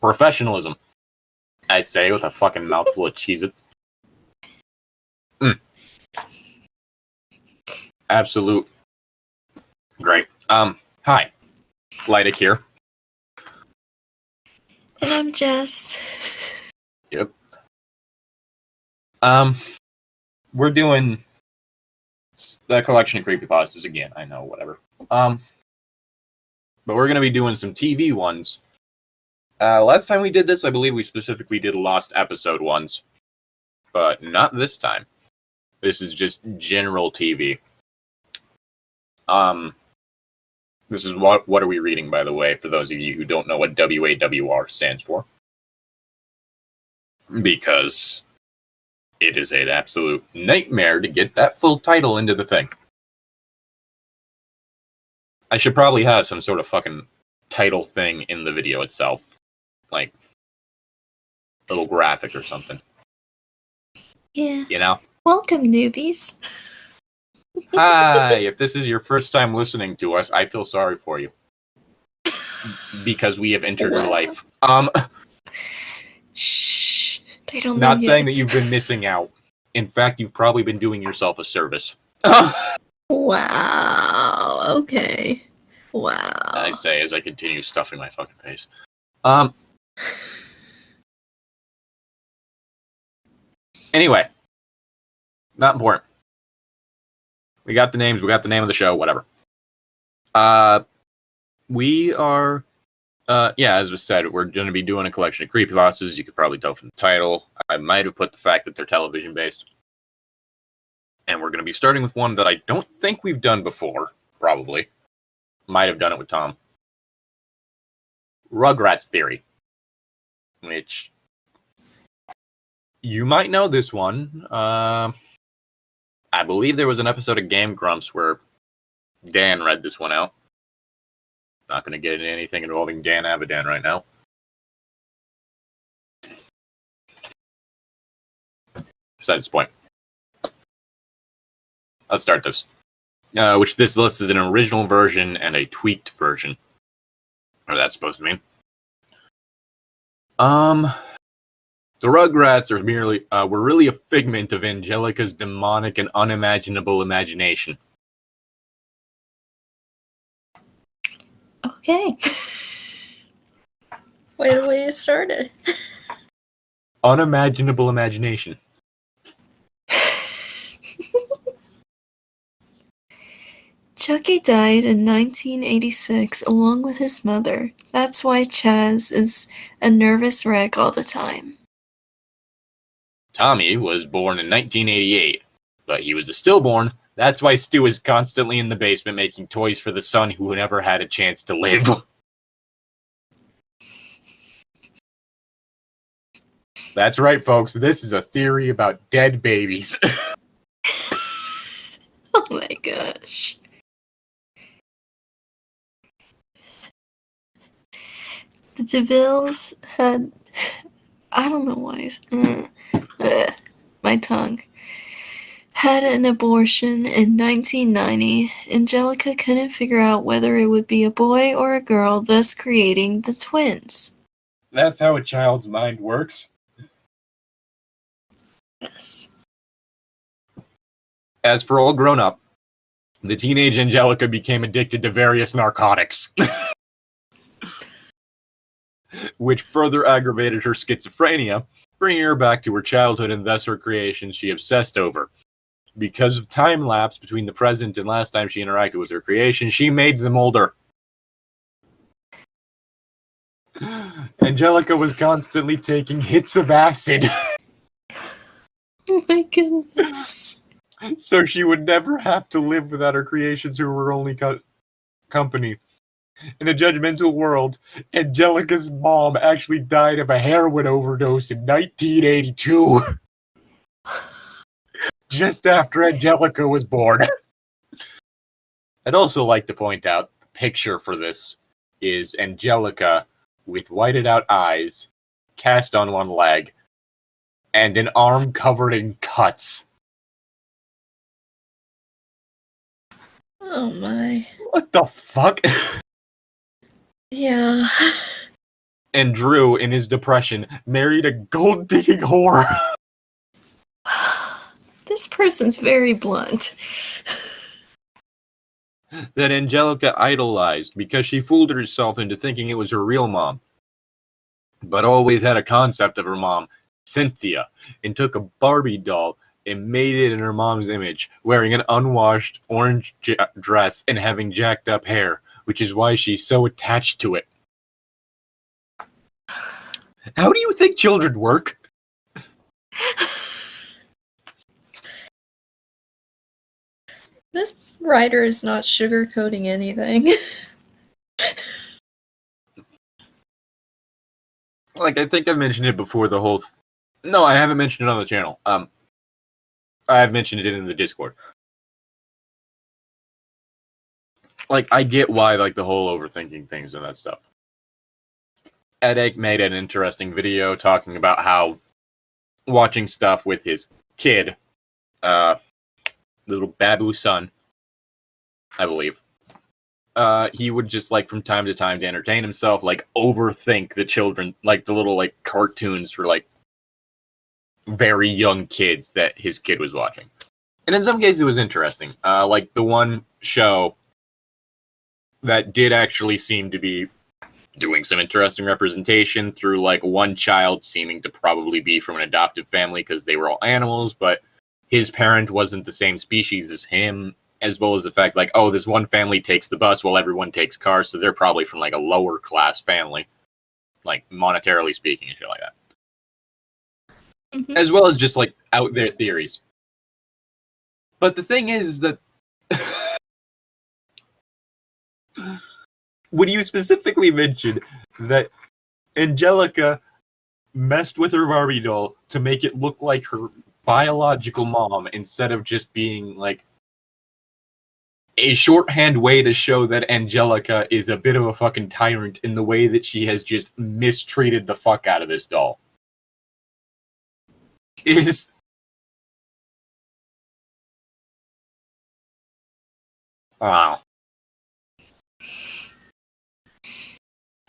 Professionalism. I say with a fucking mouthful of Cheez-It. Absolute. Great. Hi. Llytic here. And I'm Jess. Yep. We're doing the collection of creepypastas again. I know, whatever. But we're gonna be doing some TV ones. Last time we did this, I believe we specifically did lost episode ones, but not this time. This is just general TV. This is what are we reading, by the way, for those of you who don't know what WAWR stands for. Because it is an absolute nightmare to get that full title into the thing. I should probably have some sort of fucking title thing in the video itself. Like, a little graphic or something. Yeah. You know? Welcome, newbies. Hi, if this is your first time listening to us, I feel sorry for you. Because we have entered your life. Shh. They don't know Not saying yet. that you've been missing out. In fact, you've probably been doing yourself a service. Wow. Okay. Wow. I say as I continue stuffing my fucking face. Anyway. Not important. We got the names, we got the name of the show, whatever. We are, as we said, we're going to be doing a collection of creepypastas. You could probably tell from the title. I might have put the fact that they're television-based. And we're going to be starting with one that I don't think we've done before, probably. Might have done it with Tom. Rugrats Theory. Which, you might know this one. I believe there was an episode of Game Grumps where Dan read this one out. Not going to get into anything involving Dan Avidan right now. Besides the point. Let's start this. Which this list is an original version and a tweaked version. What that's supposed to mean. The Rugrats are were really a figment of Angelica's demonic and unimaginable imagination. Okay. Way the way it started. Unimaginable imagination. Chucky died in 1986 along with his mother. That's why Chaz is a nervous wreck all the time. Tommy was born in 1988, but he was a stillborn. That's why Stu is constantly in the basement making toys for the son who never had a chance to live. That's right, folks. This is a theory about dead babies. Oh my gosh. The DeVilles had... I don't know why. My tongue. Had an abortion in 1990. Angelica couldn't figure out whether it would be a boy or a girl, thus creating the twins. That's how a child's mind works. Yes. As for all grown up, the teenage Angelica became addicted to various narcotics. Which further aggravated her schizophrenia, bringing her back to her childhood and thus her creation she obsessed over. Because of time lapse between the present and last time she interacted with her creation, she made them older. Angelica was constantly taking hits of acid. Oh my goodness. So she would never have to live without her creations who were her only company. In a judgmental world, Angelica's mom actually died of a heroin overdose in 1982. Just after Angelica was born. I'd also like to point out, the picture for this is Angelica with whited out eyes, cast on one leg, and an arm covered in cuts. Oh my. What the fuck? Yeah. And Drew, in his depression, married a gold-digging whore. This person's very blunt. That Angelica idolized because she fooled herself into thinking it was her real mom, but always had a concept of her mom, Cynthia, and took a Barbie doll and made it in her mom's image, wearing an unwashed orange dress and having jacked up hair, which is why she's so attached to it. How do you think children work? This writer is not sugarcoating anything. Like, I think I've mentioned it before, the whole... No, I haven't mentioned it on the channel. I've mentioned it in the Discord. Like, I get why, like, the whole overthinking things and that stuff. Edek made an interesting video talking about how watching stuff with his kid, little Babu son, I believe, he would just, like, from time to time to entertain himself, like, overthink the children, like, the little, like, cartoons for, like, very young kids that his kid was watching. And in some cases it was interesting. Like, the one show that did actually seem to be doing some interesting representation through, like, one child seeming to probably be from an adoptive family because they were all animals, but his parent wasn't the same species as him, as well as the fact, like, oh, this one family takes the bus while everyone takes cars, so they're probably from, like, a lower class family, like, monetarily speaking and shit like that. Mm-hmm. As well as just, like, out there theories. But the thing is that when you specifically mentioned that Angelica messed with her Barbie doll to make it look like her biological mom instead of just being, like, a shorthand way to show that Angelica is a bit of a fucking tyrant in the way that she has just mistreated the fuck out of this doll, is... Wow.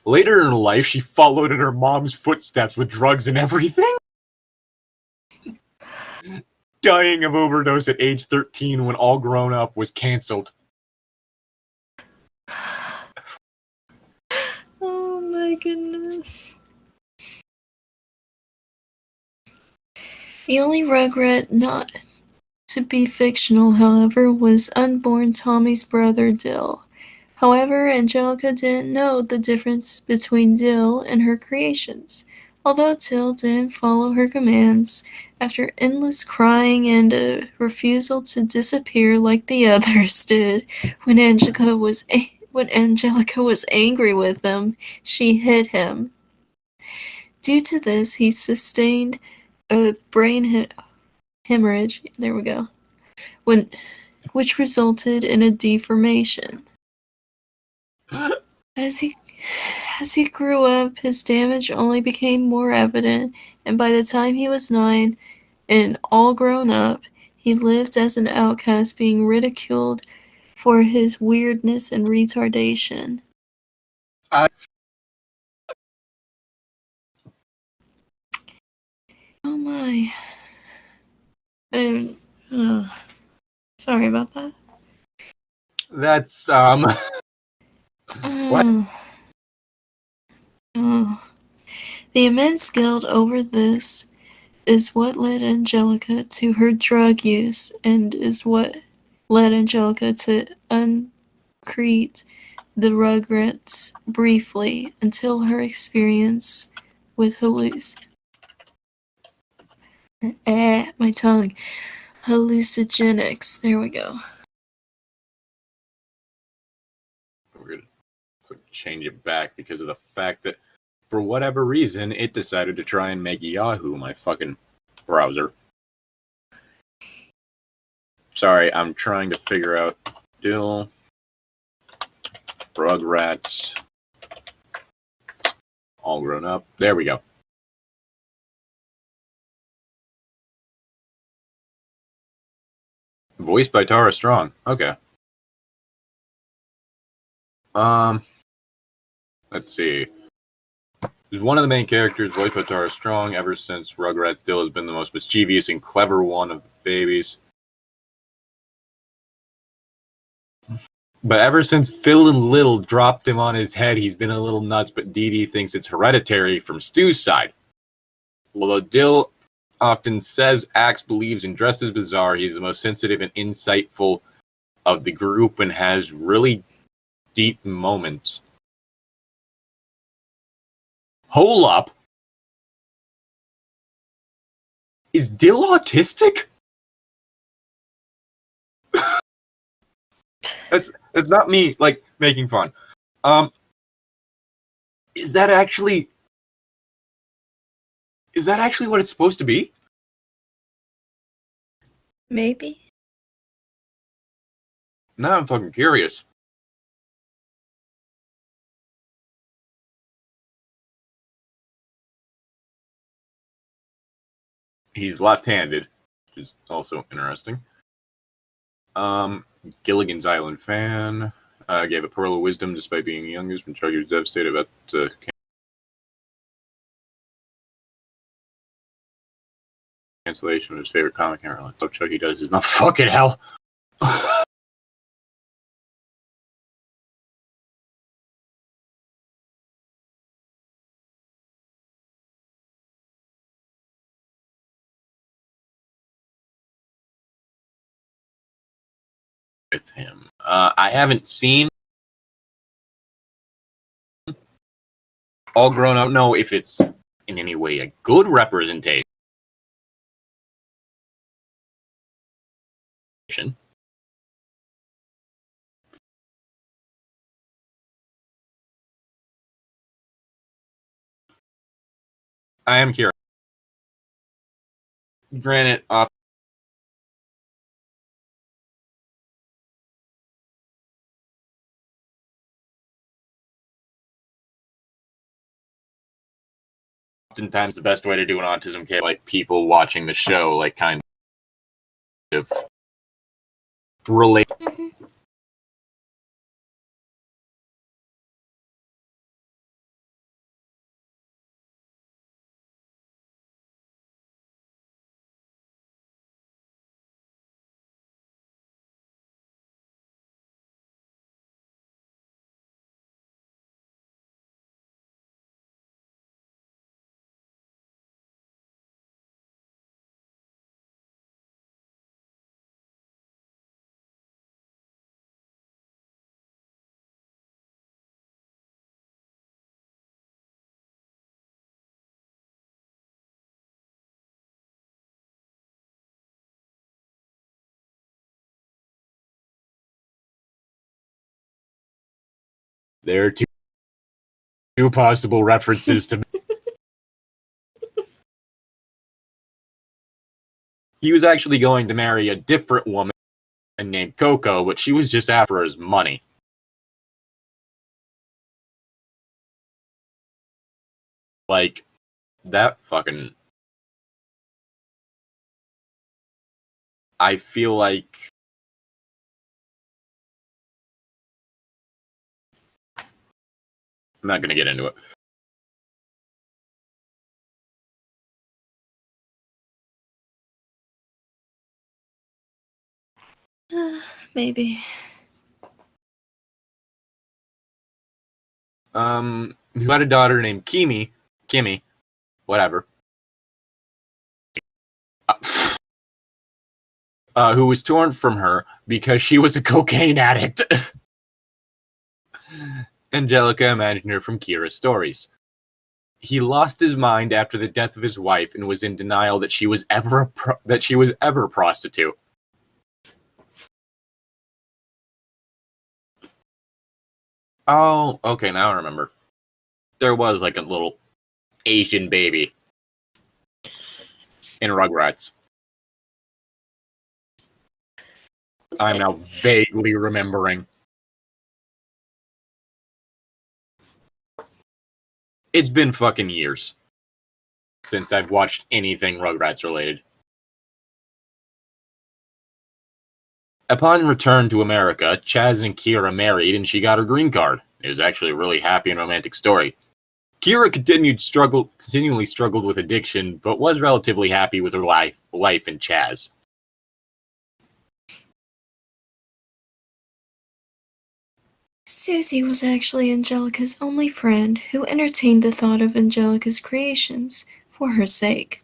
Later in life, she followed in her mom's footsteps with drugs and everything. Dying of overdose at age 13 when All Grown Up was cancelled. Oh my goodness. The only regret not to be fictional, however, was unborn Tommy's brother Dill. However, Angelica didn't know the difference between Dill and her creations. Although Dill didn't follow her commands, after endless crying and a refusal to disappear like the others did, when Angelica was angry with him, she hit him. Due to this, he sustained a brain hemorrhage. There we go. Which resulted in a deformation. As he grew up, his damage only became more evident, and by the time he was 9 and all grown up, he lived as an outcast, being ridiculed for his weirdness and retardation. Oh my. Sorry about that. That's, what? The immense guilt over this is what led Angelica to her drug use, and is what led Angelica to uncreate the Rugrats briefly until her experience with my tongue. Hallucinogenics. There we go. We're gonna change it back because of the fact that, for whatever reason, it decided to try and make Yahoo my fucking browser. Sorry, I'm trying to figure out Dill, Rugrats, All Grown Up. There we go. Voiced by Tara Strong. Okay. Let's see. Who's one of the main characters, voiced by Tara Strong. Ever since Rugrats, Dill has been the most mischievous and clever one of the babies. But ever since Phil and Lil dropped him on his head, he's been a little nuts, but Dee Dee thinks it's hereditary from Stu's side. Although Dill often says, acts, believes, and dresses bizarre, he's the most sensitive and insightful of the group and has really deep moments. Hold up! Is Dill autistic? That's not me, like, making fun. Is that actually what it's supposed to be? Maybe. Now I'm fucking curious. He's left-handed, which is also interesting. Gilligan's Island fan. Gave a pearl of wisdom despite being youngest when Chucky was devastated about cancellation of his favorite comic hero. What Chucky does is not fucking hell. With him. I haven't seen All Grown Up. Know if it's in any way a good representation. I am curious. Granted, oftentimes the best way to do an autism kit, like people watching the show, like kind of relate. Mm-hmm. There are two possible references to. He was actually going to marry a different woman named Coco, but she was just after his money. Like, that fucking. I feel like. I'm not going to get into it. Maybe. Who had a daughter named Kimmy, whatever, who was torn from her because she was a cocaine addict. Angelica imagined her from Kira's stories. He lost his mind after the death of his wife and was in denial that she was ever a prostitute. Oh, okay, now I remember. There was like a little Asian baby in Rugrats. I'm now vaguely remembering. It's been fucking years since I've watched anything Rugrats related. Upon return to America, Chaz and Kira married and she got her green card. It was actually a really happy and romantic story. Kira continually struggled with addiction, but was relatively happy with her life in Chaz. Susie was actually Angelica's only friend who entertained the thought of Angelica's creations for her sake.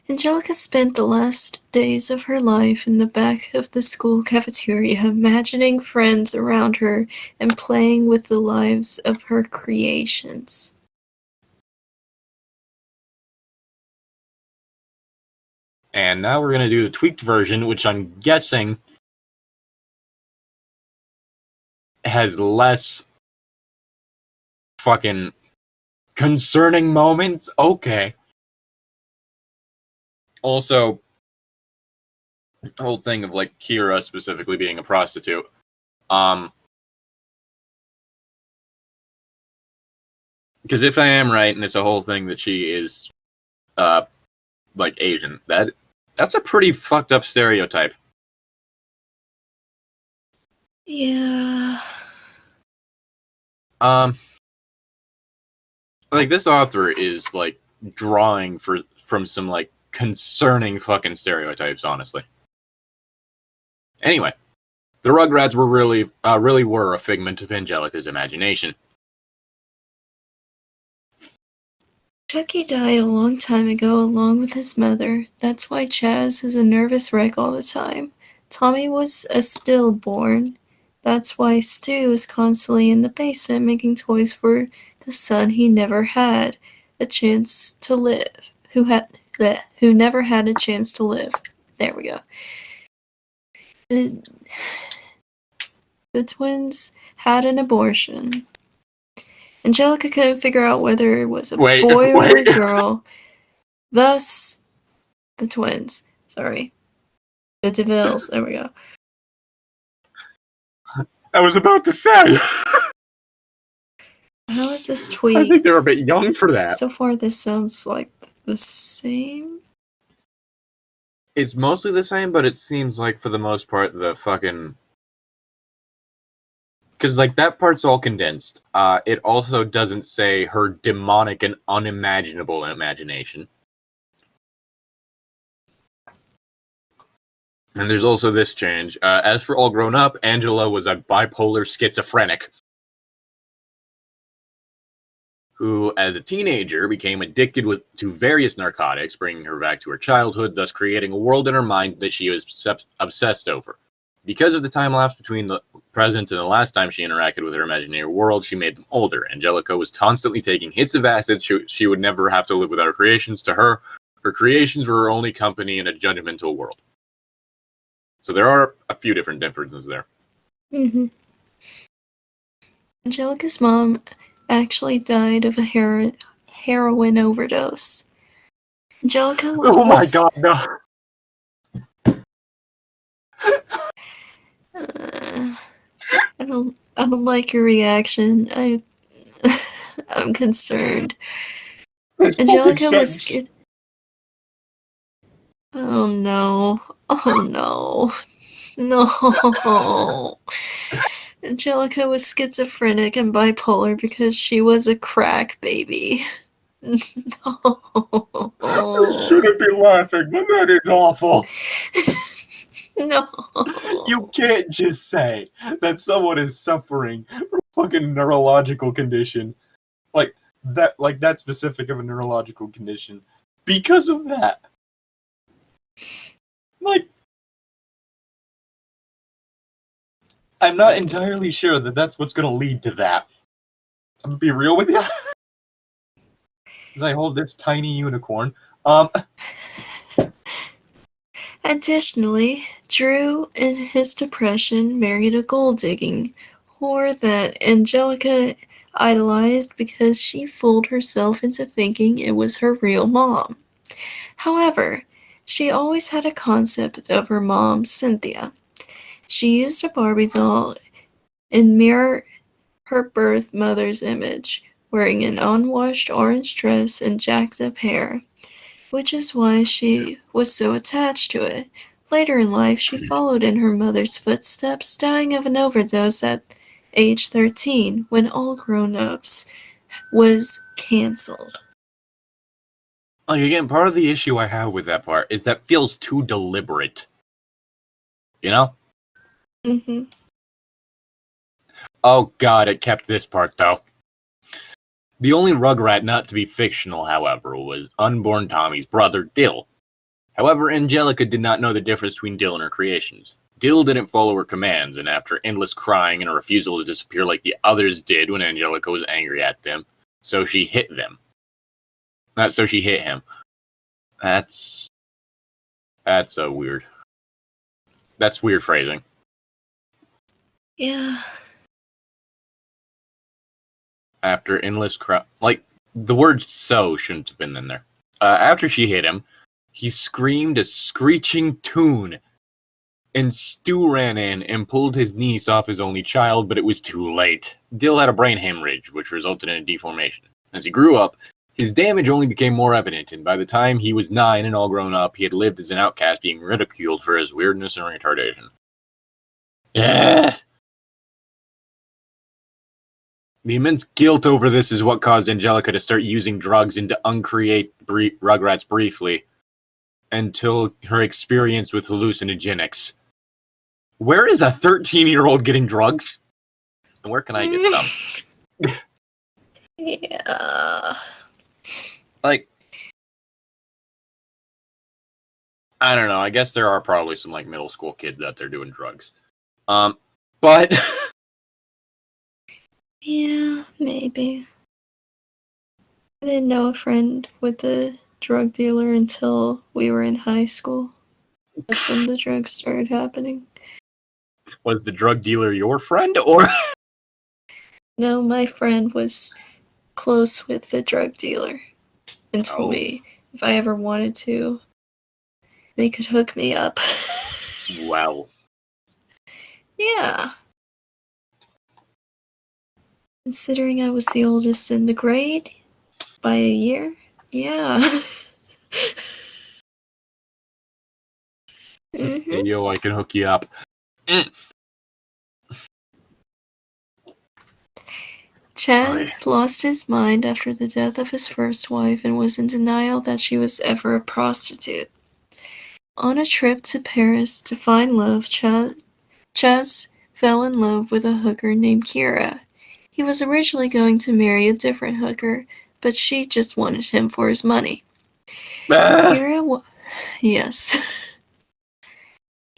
Angelica spent the last days of her life in the back of the school cafeteria, imagining friends around her and playing with the lives of her creations. And now we're going to do the tweaked version, which I'm guessing has less fucking concerning moments. Okay. Also, the whole thing of like Kira specifically being a prostitute. Because if I am right, and it's a whole thing that she is, like Asian, that's a pretty fucked up stereotype. Yeah. Like this author is like drawing from some like concerning fucking stereotypes, honestly. Anyway, the Rugrats were really were a figment of Angelica's imagination. Chucky died a long time ago along with his mother. That's why Chaz is a nervous wreck all the time. Tommy was a stillborn. That's why Stu is constantly in the basement making toys for the son he never had a chance to live. Who never had a chance to live. There we go. The twins had an abortion. Angelica couldn't figure out whether it was a boy or a girl. Thus, the twins. Sorry. The DeVilles. There we go. I was about to say. How is this tweaked? I think they're a bit young for that. So far, this sounds like the same. It's mostly the same, but it seems like for the most part, the fucking... Because, like, that part's all condensed. It also doesn't say her demonic and unimaginable imagination. And there's also this change. As for All Grown Up, Angela was a bipolar schizophrenic who, as a teenager, became addicted to various narcotics, bringing her back to her childhood, thus creating a world in her mind that she was obsessed over. Because of the time lapse between the present and the last time she interacted with her imaginary world, she made them older. Angelica was constantly taking hits of acid. She would never have to live without her creations. To her, her creations were her only company in a judgmental world. So there are a few different differences there. Mm-hmm. Angelica's mom actually died of a heroin overdose. Angelica was... Oh my god, no! I don't like your reaction. I'm concerned. Angelica was... Oh no. Oh no. No. Angelica was schizophrenic and bipolar because she was a crack baby. No. I shouldn't be laughing, but that is awful. No. You can't just say that someone is suffering from a fucking neurological condition, like that specific of a neurological condition, because of that. Like, I'm not entirely sure that that's what's going to lead to that. I'm going to be real with you. As I hold this tiny unicorn. Additionally, Drew, in his depression, married a gold-digging whore that Angelica idolized because she fooled herself into thinking it was her real mom. However, she always had a concept of her mom, Cynthia. She used a Barbie doll and mirror her birth mother's image, wearing an unwashed orange dress and jacked up hair, which is why she was so attached to it. Later in life, she followed in her mother's footsteps, dying of an overdose at age 13, when all grown-ups was cancelled. Like, again, part of the issue I have with that part is that feels too deliberate. You know? Mm-hmm. Oh god, it kept this part, though. The only Rugrat not to be fictional, however, was unborn Tommy's brother, Dill. However, Angelica did not know the difference between Dill and her creations. Dill didn't follow her commands, and after endless crying and a refusal to disappear like the others did when Angelica was angry at them, so she hit them. So she hit him. That's a weird. That's weird phrasing. Yeah. After endless cry, like the word "so" shouldn't have been in there. After she hit him, he screamed a screeching tune, and Stu ran in and pulled his niece off his only child, but it was too late. Dill had a brain hemorrhage, which resulted in a deformation. As he grew up, his damage only became more evident, and by the time he was 9 and all grown up, he had lived as an outcast, being ridiculed for his weirdness and retardation. Yeah. The immense guilt over this is what caused Angelica to start using drugs and to uncreate Rugrats briefly, until her experience with hallucinogenics. Where is a 13-year-old getting drugs? And where can I get some? Yeah. Like, I don't know. I guess there are probably some like middle school kids out there doing drugs. But Yeah, maybe. I didn't know a friend with a drug dealer until we were in high school. That's when the drugs started happening. was the drug dealer your friend, or? No, my friend was close with the drug dealer and told me if I ever wanted to, they could hook me up. Well. Yeah. Considering I was the oldest in the grade by a year, yeah. Mm-hmm. Hey, yo, I can hook you up. Chad lost his mind after the death of his first wife and was in denial that she was ever a prostitute. On a trip to Paris to find love, Chaz fell in love with a hooker named Kira. He was originally going to marry a different hooker, but she just wanted him for his money. Yes.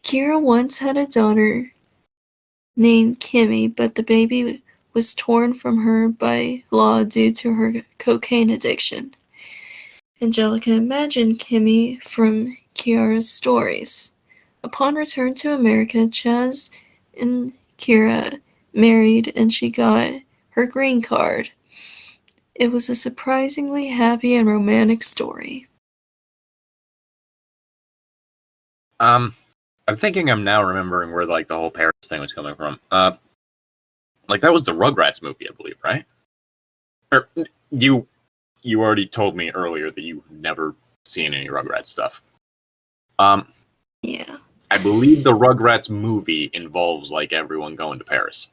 Kira once had a daughter named Kimmy, but the baby was torn from her by law due to her cocaine addiction. Angelica imagined Kimmy from Kiara's stories. Upon return to America, Chaz and Kira married and she got her green card. It was a surprisingly happy and romantic story. I'm thinking I'm now remembering where like the whole Paris thing was coming from. Like that was the Rugrats movie, I believe, right? Or you already told me earlier that you've never seen any Rugrats stuff. Yeah. I believe the Rugrats movie involves like everyone going to Paris.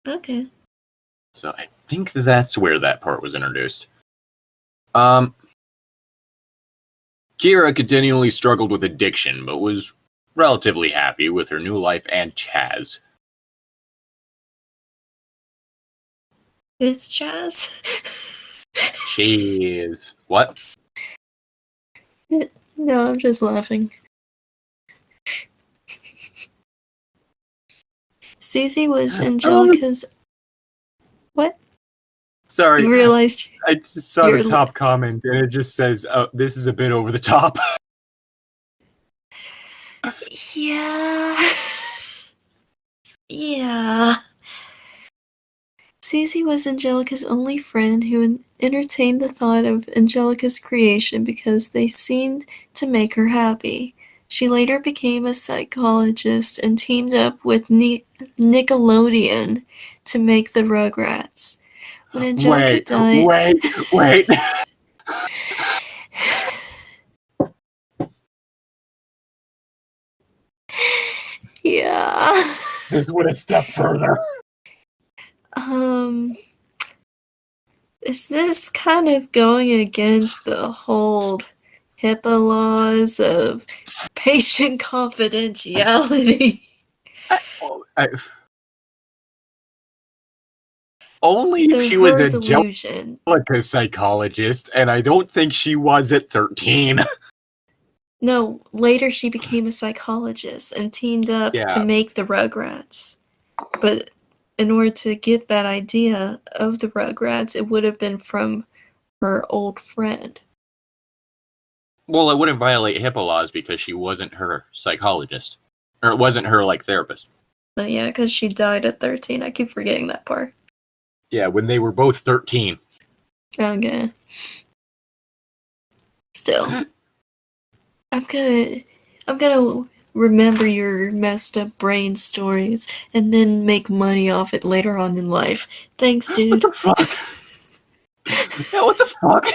Okay. So I think that's where that part was introduced. Kira continually struggled with addiction, but was relatively happy with her new life and Chaz. With Chaz? Cheese. What? No, I'm just laughing. Susie was Angelica's... What? Sorry. You realized I just saw the top comment, and it just says, oh, this is a bit over the top. Yeah. Yeah. Susie was Angelica's only friend who entertained the thought of Angelica's creation because they seemed to make her happy. She later became a psychologist and teamed up with Nickelodeon to make the Rugrats. When Angelica died... Wait. Yeah. This went a step further. Is this kind of going against the whole HIPAA laws of patient confidentiality? Only if They're she was her a delusion. psychologist, and I don't think she was at 13. No, later she became a psychologist and teamed up to Yeah. make the Rugrats. But in order to get that idea of the Rugrats, it would have been from her old friend. Well, it wouldn't violate HIPAA laws because she wasn't her psychologist. Or it wasn't her, therapist. But yeah, because she died at 13. I keep forgetting that part. Yeah, when they were both 13. Okay. Still. I'm gonna remember your messed up brain stories and then make money off it later on in life. Thanks, What dude. the fuck? Yeah, what the fuck?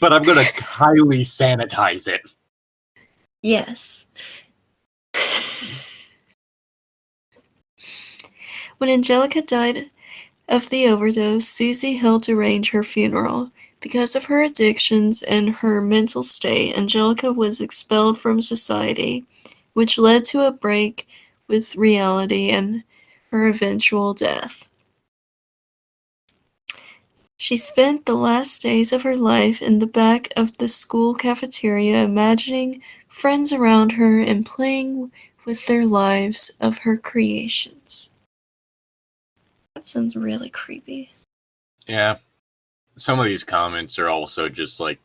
But I'm gonna highly sanitize it. Yes. When Angelica died of the overdose, Susie helped arrange her funeral. Because of her addictions and her mental state, Angelica was expelled from society, which led to a break with reality and her eventual death. She spent the last days of her life in the back of the school cafeteria, imagining friends around her and playing with their lives of her creations. That sounds really creepy. Yeah. Some of these comments are also just like,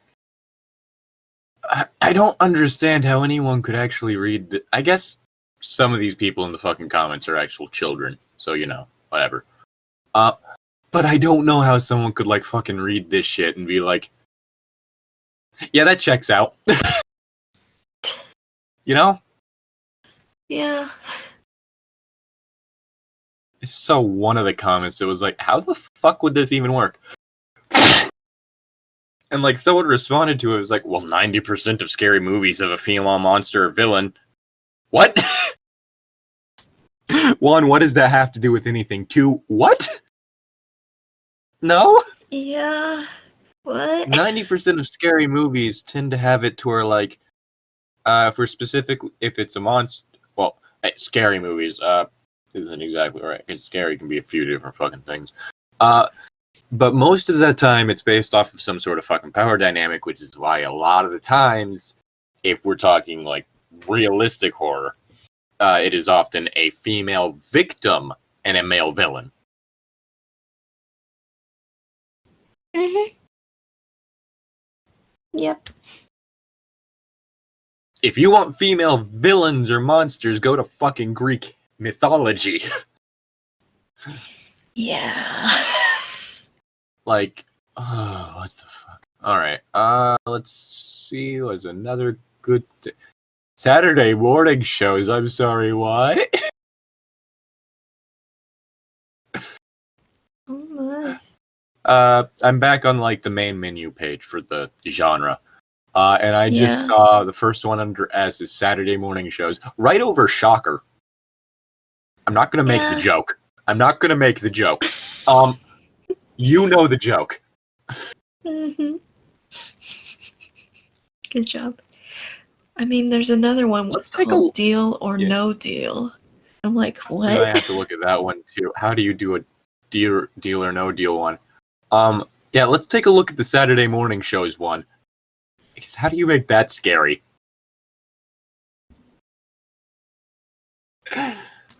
I don't understand how anyone could actually read. I guess some of these people in the fucking comments are actual children, so whatever. But I don't know how someone could fucking read this shit and be like, yeah, that checks out. You know? Yeah. So one of the comments, it was like, how the fuck would this even work? And someone responded to it, was like, well, 90% of scary movies have a female monster or villain. What? One, what does that have to do with anything? Two, what? No? Yeah. What? 90% of scary movies tend to have it to where, if it's a monster, well, scary movies, isn't exactly right, because scary can be a few different fucking things. But most of the time, it's based off of some sort of fucking power dynamic, which is why a lot of the times, if we're talking realistic horror, it is often a female victim and a male villain. Mm-hmm. Yep. If you want female villains or monsters, go to fucking Greek mythology. Yeah. What the fuck? Alright, let's see, what's another good Saturday morning shows, I'm sorry, what? Oh my. I'm back on the main menu page for the genre. And I just Yeah. saw the first one under S is Saturday morning shows, right over Shocker. I'm not gonna make the joke. I'm not gonna make the joke. You know the joke. Mm-hmm. Good job. I mean, there's another one Let's take called Deal or No Deal. I'm like, what? I have to look at that one too. How do you do a deal or no deal one? Yeah, let's take a look at the Saturday morning shows one. Because how do you make that scary?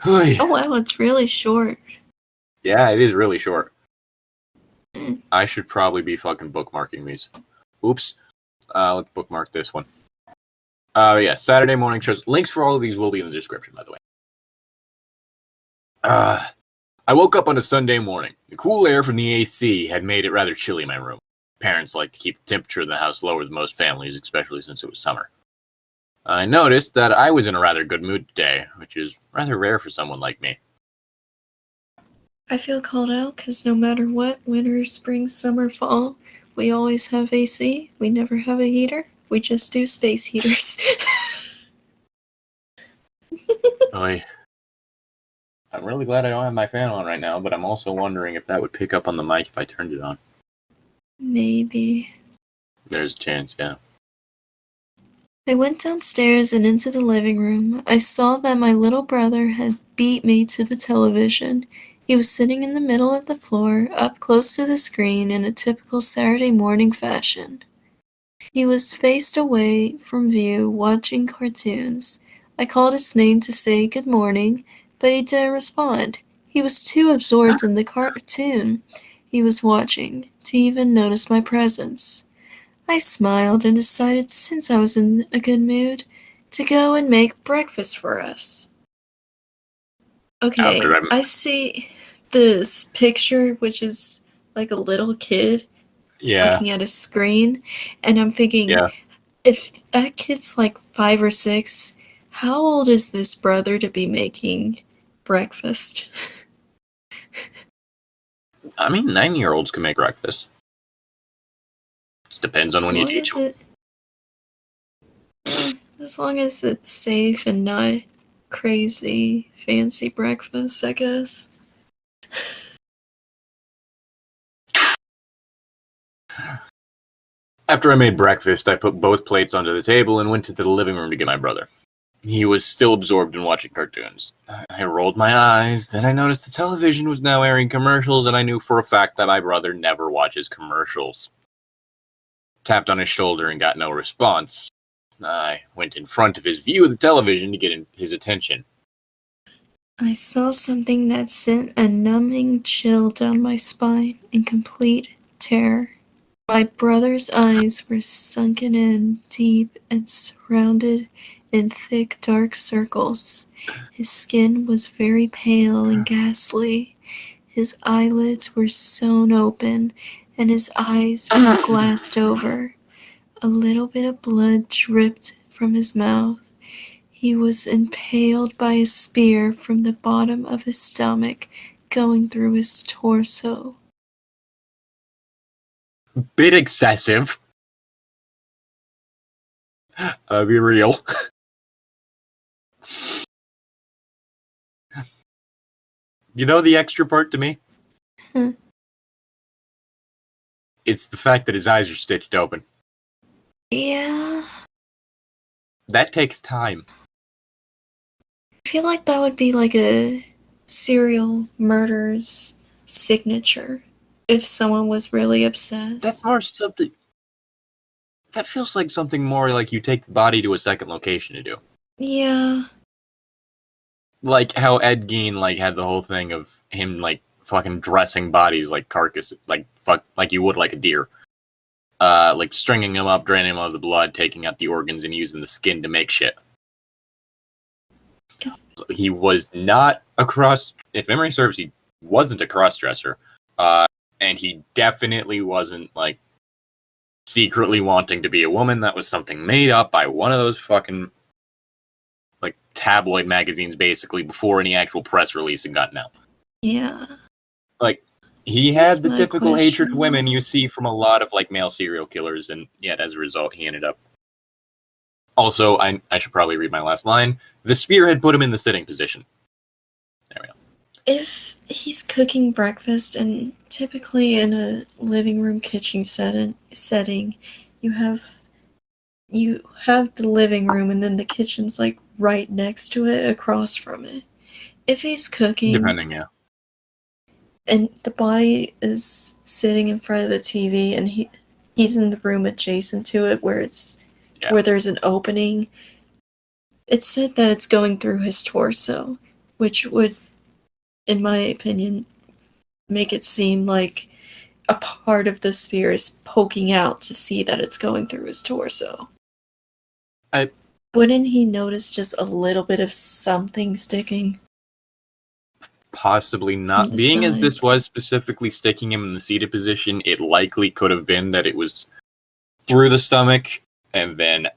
Oh wow, it's really short. Yeah, it is really short. Mm. I should probably be fucking bookmarking these. Oops. Let's bookmark this one. Yeah, Saturday morning shows. Links for all of these will be in the description, by the way. I woke up on a Sunday morning. The cool air from the AC had made it rather chilly in my room. Parents like to keep the temperature in the house lower than most families, especially since it was summer. I noticed that I was in a rather good mood today, which is rather rare for someone like me. I feel called out because no matter what, winter, spring, summer, fall, we always have AC. We never have a heater. We just do space heaters. I'm really glad I don't have my fan on right now, but I'm also wondering if that would pick up on the mic if I turned it on. Maybe. There's a chance, yeah. I went downstairs and into the living room. I saw that my little brother had beat me to the television. He was sitting in the middle of the floor, up close to the screen in a typical Saturday morning fashion. He was faced away from view, watching cartoons. I called his name to say good morning, but he didn't respond. He was too absorbed in the cartoon he was watching to even notice my presence. I smiled and decided, since I was in a good mood, to go and make breakfast for us. After Okay, I'm, I see this picture, which is like a little kid yeah, looking at a screen, and I'm thinking, yeah. if that kid's like 5 or 6, how old is this brother to be making breakfast? I mean, 9-year-olds can make breakfast. It depends on As when you long teach as them. it, as long as it's safe and not crazy fancy breakfast, I guess. After I made breakfast, I put both plates onto the table and went to the living room to get my brother. He was still absorbed in watching cartoons. I rolled my eyes, then I noticed the television was now airing commercials, and I knew for a fact that my brother never watches commercials. Tapped on his shoulder and got no response. I went in front of his view of the television to get his attention. I saw something that sent a numbing chill down my spine in complete terror. My brother's eyes were sunken in deep and surrounded in thick dark circles. His skin was very pale and ghastly. His eyelids were sewn open, and his eyes were glassed over. A little bit of blood dripped from his mouth. He was impaled by a spear from the bottom of his stomach, going through his torso. Bit excessive. Be real. You know the extra part to me? Huh. It's the fact that his eyes are stitched open. Yeah, That takes time. I feel like that would be like a serial murderer's signature if someone was really That's obsessed. more something. That feels like something more like you take the body to a second location to do. Yeah, Like how Ed Gein had the whole thing of him fucking dressing bodies like carcass, like you would like a deer. Like stringing them up, draining them of the blood, taking out the organs, and using the skin to make shit. So he was not a cross. If memory serves, he wasn't a cross-dresser, and he definitely wasn't secretly wanting to be a woman. That was something made up by one of those fucking tabloid magazines, basically before any actual press release had gotten out. yeah. He Here's had the my typical hatred question. women you see from a lot of male serial killers, and yet as a result, he ended up. Also, I should probably read my last line. The spear had put him in the sitting position. There we go. If he's cooking breakfast, and typically in a living room kitchen setting, you have the living room and then the kitchen's right next to it, across from it. If he's cooking Depending, yeah. and the body is sitting in front of the TV and he's in the room adjacent to it where where there's an opening, it's said that it's going through his torso, which would, in my opinion, make it seem like a part of the spear is poking out to see that it's going through his torso. Wouldn't he notice just a little bit of something sticking? Possibly not. Being as this was specifically sticking him in the seated position, it likely could have been that it was through the stomach and then,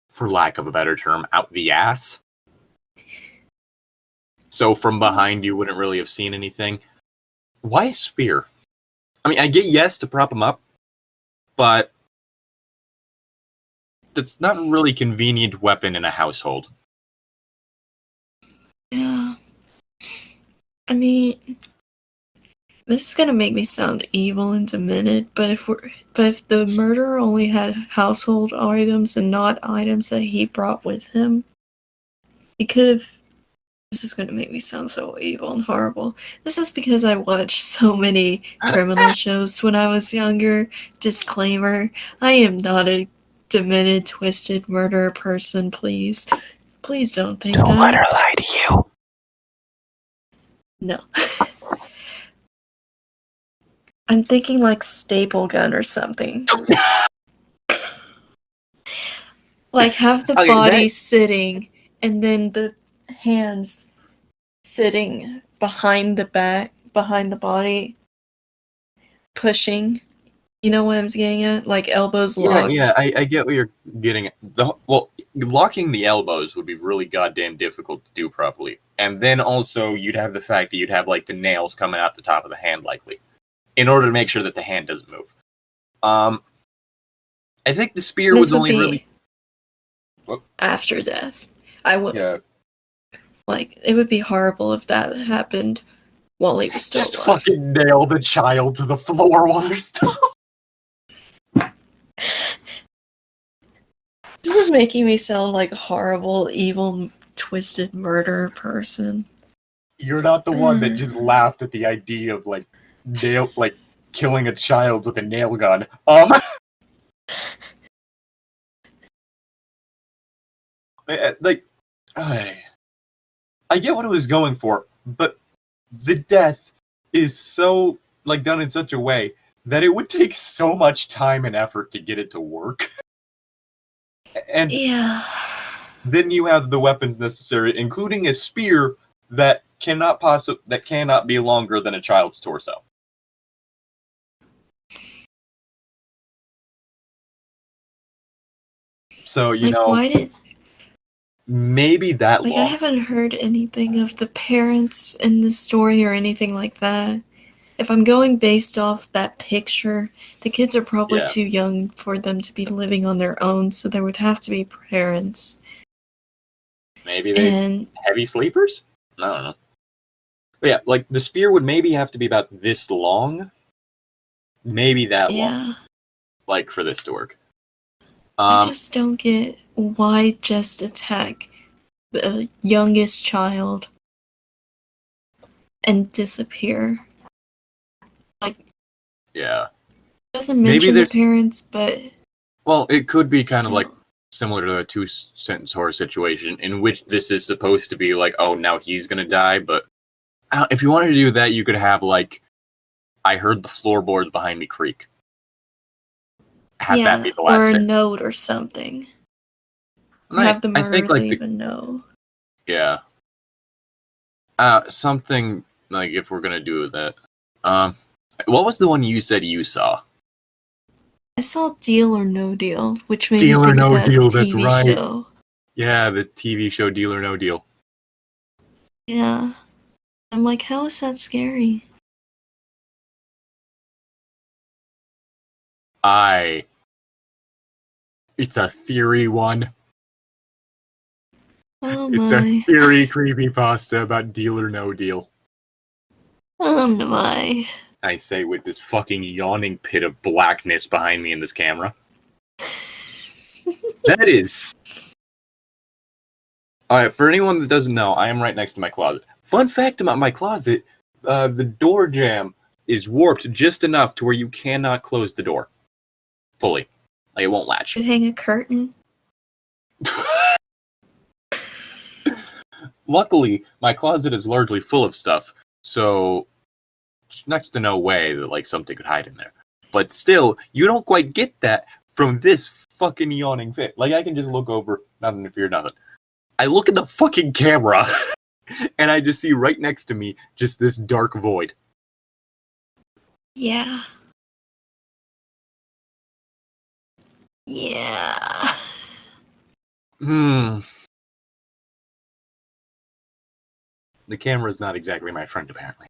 for lack of a better term, out the ass. So from behind, you wouldn't really have seen anything. Why a spear? I mean, I get yes to prop him up, but that's not a really convenient weapon in a household. Yeah. I mean, This is gonna make me sound evil and demented, but if the murderer only had household items and not items that he brought with him, he could have. This is gonna make me sound so evil and horrible. This is because I watched so many criminal shows when I was younger. Disclaimer: I am not a demented, twisted murderer person. Please don't think that. Don't let her lie to you. No. I'm thinking like staple gun or something. Like have the body sitting and then the hands sitting behind the body, pushing. You know what I'm getting at? Like elbows locked. Yeah, I get what you're getting at. Locking the elbows would be really goddamn difficult to do properly. And then also you'd have the fact that you'd have like the nails coming out the top of the hand likely, in order to make sure that the hand doesn't move. I think the spear was only really after death. I would. Yeah. Like, it would be horrible if that happened while he was still Just alive. fucking nail the child to the floor while they're still. This is making me sound like a horrible, evil, twisted murder person. You're not the one that just laughed at the idea of killing a child with a nail gun. I get what it was going for, but the death is so done in such a way that it would take so much time and effort to get it to work. And yeah, then you have the weapons necessary, including a spear that cannot be longer than a child's torso. So maybe that long. I haven't heard anything of the parents in this story or anything like that. If I'm going based off that picture, the kids are probably too young for them to be living on their own, so there would have to be parents. Maybe they're heavy sleepers? I don't know. But yeah, the spear would maybe have to be about this long. Maybe that long. For this to work. I just don't get why just attack the youngest child and disappear. Doesn't mention the parents, but... Well, it could be kind of similar to a two-sentence horror situation, in which this is supposed to be oh, now he's gonna die, but... if you wanted to do that, you could have, I heard the floorboards behind me creak. Have that be the last sentence. Or a note or something. Have the murderer leave a note. Yeah. Something, if we're gonna do that. What was the one you said you saw? I saw Deal or No Deal, which made Deal me think or No of that Deal, TV that's right. show. Yeah, the TV show Deal or No Deal. Yeah. I'm like, how is that scary? It's a theory one. Oh it's a theory creepypasta about Deal or No Deal. Oh my. I say with this fucking yawning pit of blackness behind me in this camera. That is... Alright, for anyone that doesn't know, I am right next to my closet. Fun fact about my closet, the door jamb is warped just enough to where you cannot close the door. Fully. It won't latch. You hang a curtain? Luckily, my closet is largely full of stuff, so next to no way that something could hide in there. But still, you don't quite get that from this fucking yawning fit. I can just look over, nothing to fear, nothing. I look at the fucking camera, and I just see right next to me just this dark void. Yeah. Yeah. The camera's not exactly my friend, apparently.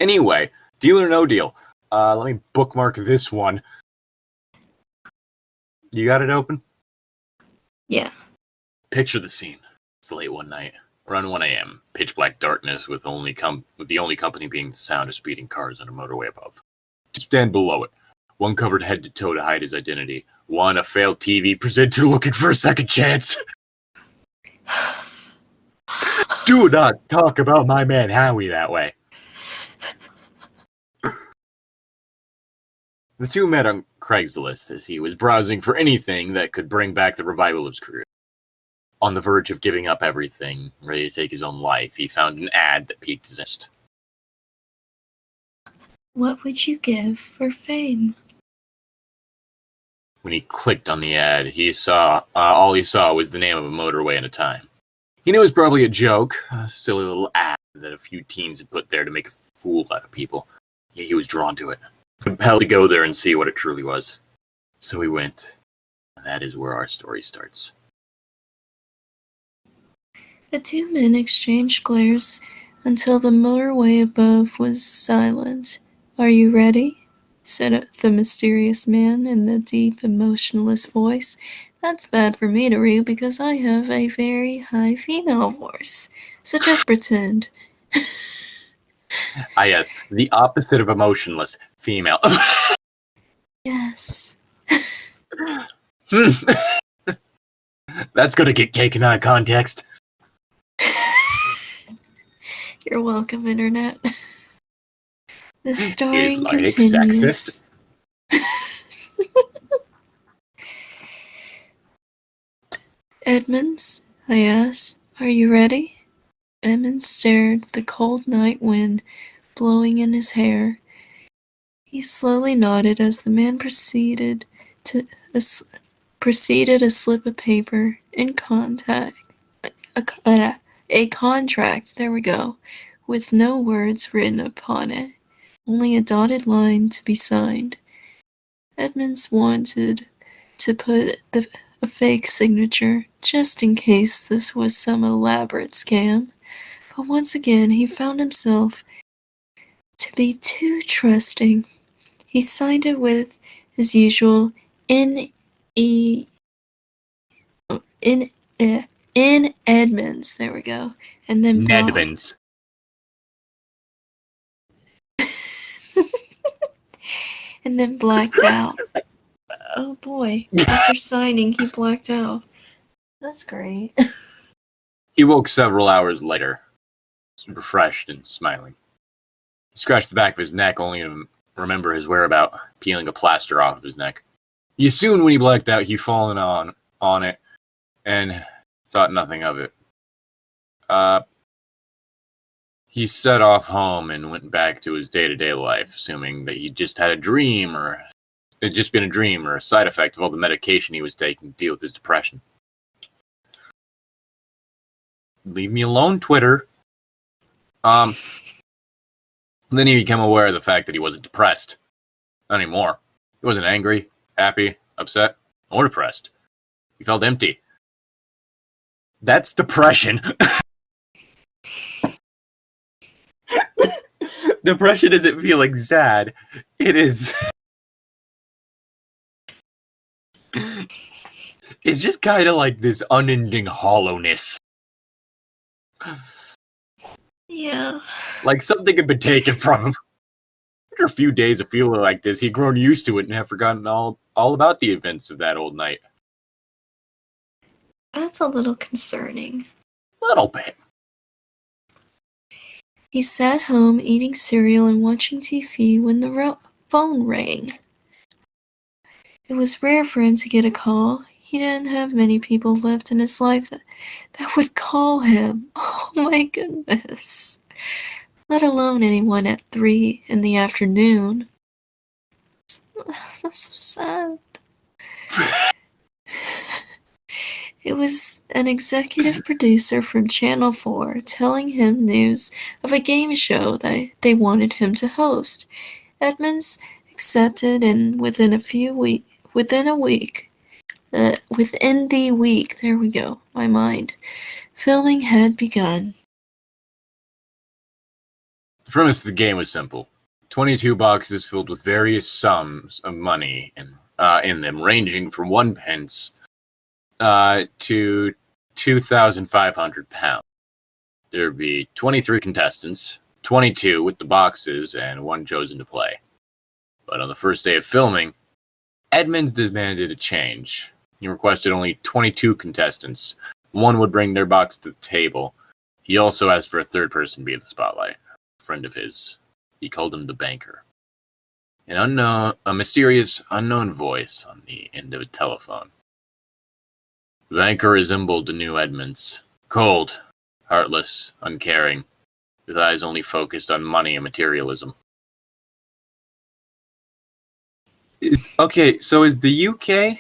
Anyway, Deal or No Deal. Let me bookmark this one. You got it open? Yeah. Picture the scene. It's late one night. Around 1 a.m., pitch black darkness with the only company being the sound of speeding cars on a motorway above. To stand below it, one covered head to toe to hide his identity, one a failed TV presenter looking for a second chance. Do not talk about my man Howie that way. The two met on Craigslist as he was browsing for anything that could bring back the revival of his career. On the verge of giving up everything, ready to take his own life, he found an ad that piqued his interest. What would you give for fame? When he clicked on the ad, all he saw was the name of a motorway and a time. He knew it was probably a joke, a silly little ad that a few teens had put there to make a fool out of people. Yet he was drawn to it, compelled to go there and see what it truly was. So he went, and that is where our story starts. The two men exchanged glares until the motorway above was silent. "Are you ready?" said the mysterious man in the deep, emotionless voice. That's bad for me to read because I have a very high female voice. So just pretend. Ah, yes, the opposite of emotionless, female. Yes. That's gonna get taken out of context. You're welcome, Internet. The story Is Llytic continues. "Edmonds," I asked, "are you ready?" Edmonds stared, the cold night wind blowing in his hair. He slowly nodded as the man proceeded a slip of paper in a contract, there we go, with no words written upon it, only a dotted line to be signed. Edmonds wanted to put a fake signature, just in case this was some elaborate scam, but once again he found himself to be too trusting. He signed it with his usual in Edmonds, there we go, and then Nedmonds. and then blacked out. Oh boy, after signing he blacked out. That's great. He woke several hours later, refreshed and smiling. He scratched the back of his neck only to remember his whereabout, peeling a plaster off of his neck. He assumed when he blacked out he'd fallen on it and thought nothing of it. He set off home and went back to his day-to-day life, assuming that he'd just had a dream or it had just been a dream or a side effect of all the medication he was taking to deal with his depression. Leave me alone, Twitter. Then he became aware of the fact that he wasn't depressed. Not anymore. He wasn't angry, happy, upset, or depressed. He felt empty. That's depression. Depression isn't feeling sad. It is. It's just kind of like this unending hollowness. Yeah. Like something had been taken from him. After a few days of feeling like this, he'd grown used to it and had forgotten all about the events of that old night. That's a little concerning. A little bit. He sat home eating cereal and watching TV when the phone rang. It was rare for him to get a call. He didn't have many people left in his life that would call him. Oh my goodness. Let alone anyone at 3 in the afternoon. That's so sad. It was an executive producer from Channel 4 telling him news of a game show that they wanted him to host. Edmonds accepted, and within the week, there we go, my mind, filming had begun. The premise of the game was simple. 22 boxes filled with various sums of money in them, ranging from 1 pence to £2,500. There'd be 23 contestants, 22 with the boxes, and 1 chosen to play. But on the first day of filming, Edmonds demanded a change. He requested only 22 contestants. 1 would bring their box to the table. He also asked for a third person to be in the spotlight. A friend of his. He called him the banker. A mysterious, unknown voice on the end of a telephone. The banker resembled the new Edmonds. Cold, heartless, uncaring, with eyes only focused on money and materialism. So is the UK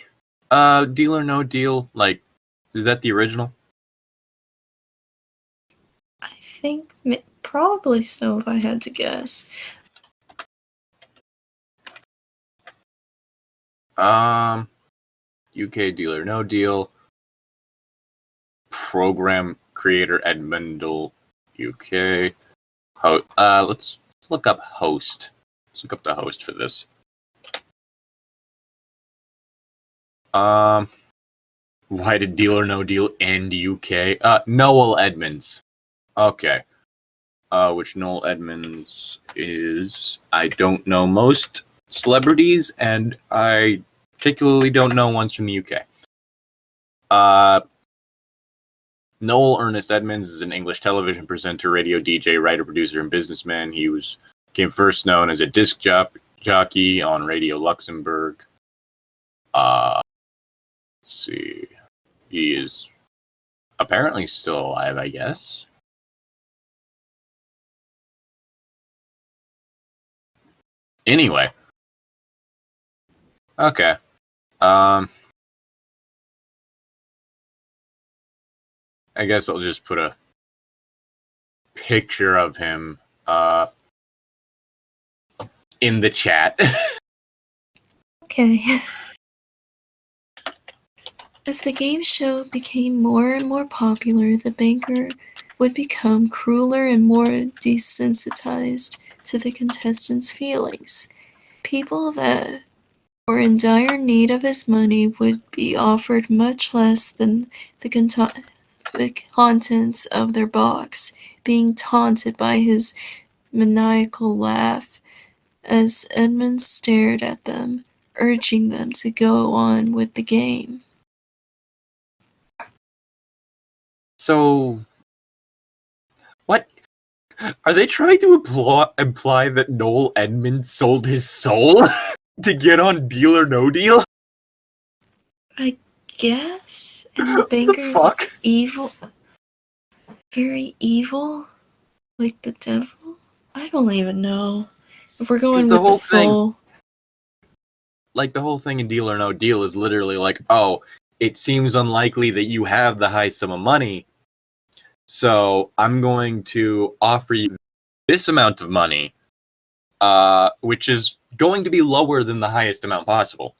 Deal or No Deal, like, is that the original? I think probably so, if I had to guess. UK Deal or No Deal. Program creator Edmundle UK. Let's look up host. Let's look up the host for this. Why did Deal or No Deal end UK? Noel Edmonds. Okay. Which Noel Edmonds is? I don't know most celebrities, and I particularly don't know ones from the UK. Noel Ernest Edmonds is an English television presenter, radio DJ, writer, producer, and businessman. He became first known as a disc jockey on Radio Luxembourg. Let's see. He is apparently still alive, I guess. Anyway. Okay. I guess I'll just put a picture of him in the chat. Okay. As the game show became more and more popular, the banker would become crueler and more desensitized to the contestants' feelings. People that were in dire need of his money would be offered much less than the contents of their box, being taunted by his maniacal laugh as Edmund stared at them, urging them to go on with the game. So, what? Are they trying to imply that Noel Edmonds sold his soul to get on Deal or No Deal? I guess? And the banker's evil. Very evil? Like the devil? I don't even know. If we're going with the soul. Like, the whole thing in Deal or No Deal is literally like, oh, it seems unlikely that you have the high sum of money, so I'm going to offer you this amount of money, which is going to be lower than the highest amount possible,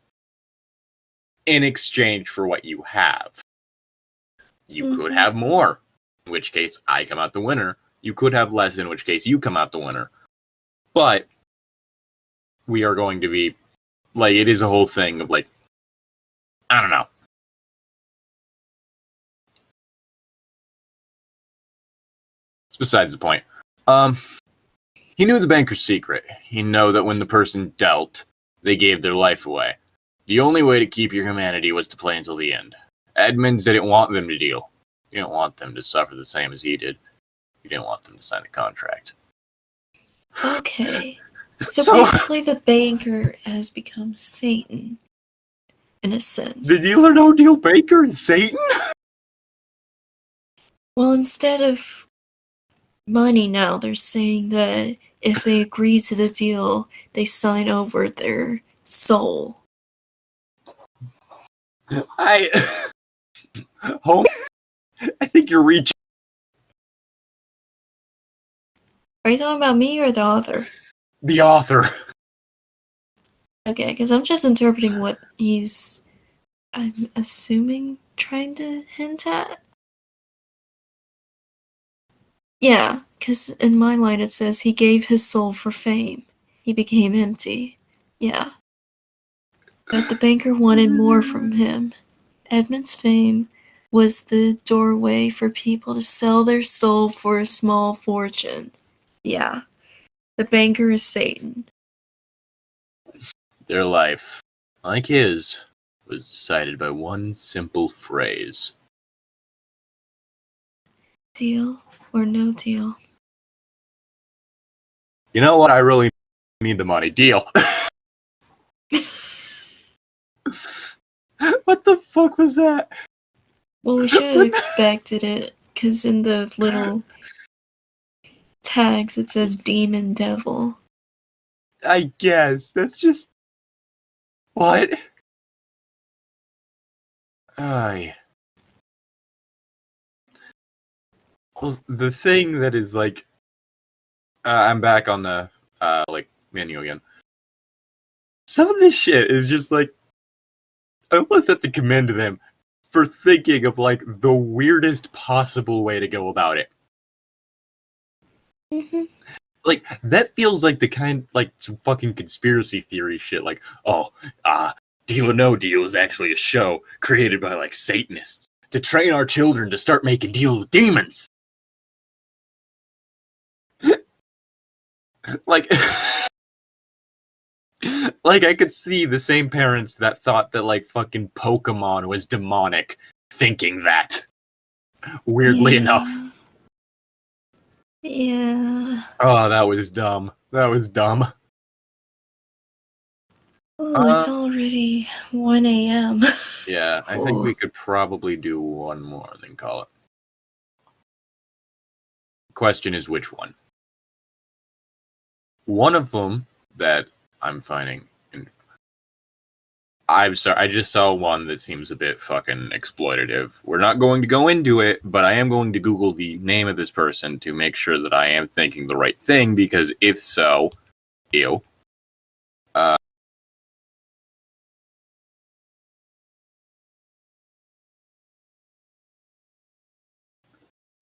in exchange for what you have. You could have more, in which case I come out the winner. You could have less, in which case you come out the winner. But we are going to be, like, it is a whole thing of, like, I don't know. It's besides the point. He knew the banker's secret. He knew that when the person dealt, they gave their life away. The only way to keep your humanity was to play until the end. Edmonds didn't want them to deal. He didn't want them to suffer the same as he did. He didn't want them to sign a contract. Okay. So basically the banker has become Satan, in a sense. The Deal or No Deal banker is Satan? Well, instead of money now, they're saying that if they agree to the deal, they sign over their soul. I think you're reaching. Are you talking about me or the author? The author. Okay, because I'm just interpreting what he's, I'm assuming, trying to hint at. Yeah, because in my line it says he gave his soul for fame. He became empty. Yeah. But the banker wanted more from him. Edmund's fame was the doorway for people to sell their soul for a small fortune. Yeah, the banker is Satan. Their life, like his, was decided by one simple phrase. Deal or no deal? You know what? I really need the money. Deal. What the fuck was that? Well, we should have expected it, because in the little tags it says demon devil. I guess. That's just... What? Ay. Well, the thing that is like... I'm back on the, menu again. Some of this shit is just like... I almost have to commend them for thinking of, like, the weirdest possible way to go about it. Mm-hmm. Like, that feels like the kind, like, some fucking conspiracy theory shit, like, Deal or No Deal is actually a show created by, like, Satanists to train our children to start making deals with demons. Like, like, I could see the same parents that thought that, like, fucking Pokemon was demonic thinking that. Weirdly enough. Yeah. Oh, that was dumb. That was dumb. Oh, it's already 1 a.m. Yeah, I think we could probably do one more and then call it. Question is which one? One of them that I'm finding... I'm sorry, I just saw one that seems a bit fucking exploitative. We're not going to go into it, but I am going to Google the name of this person to make sure that I am thinking the right thing, because if so, ew.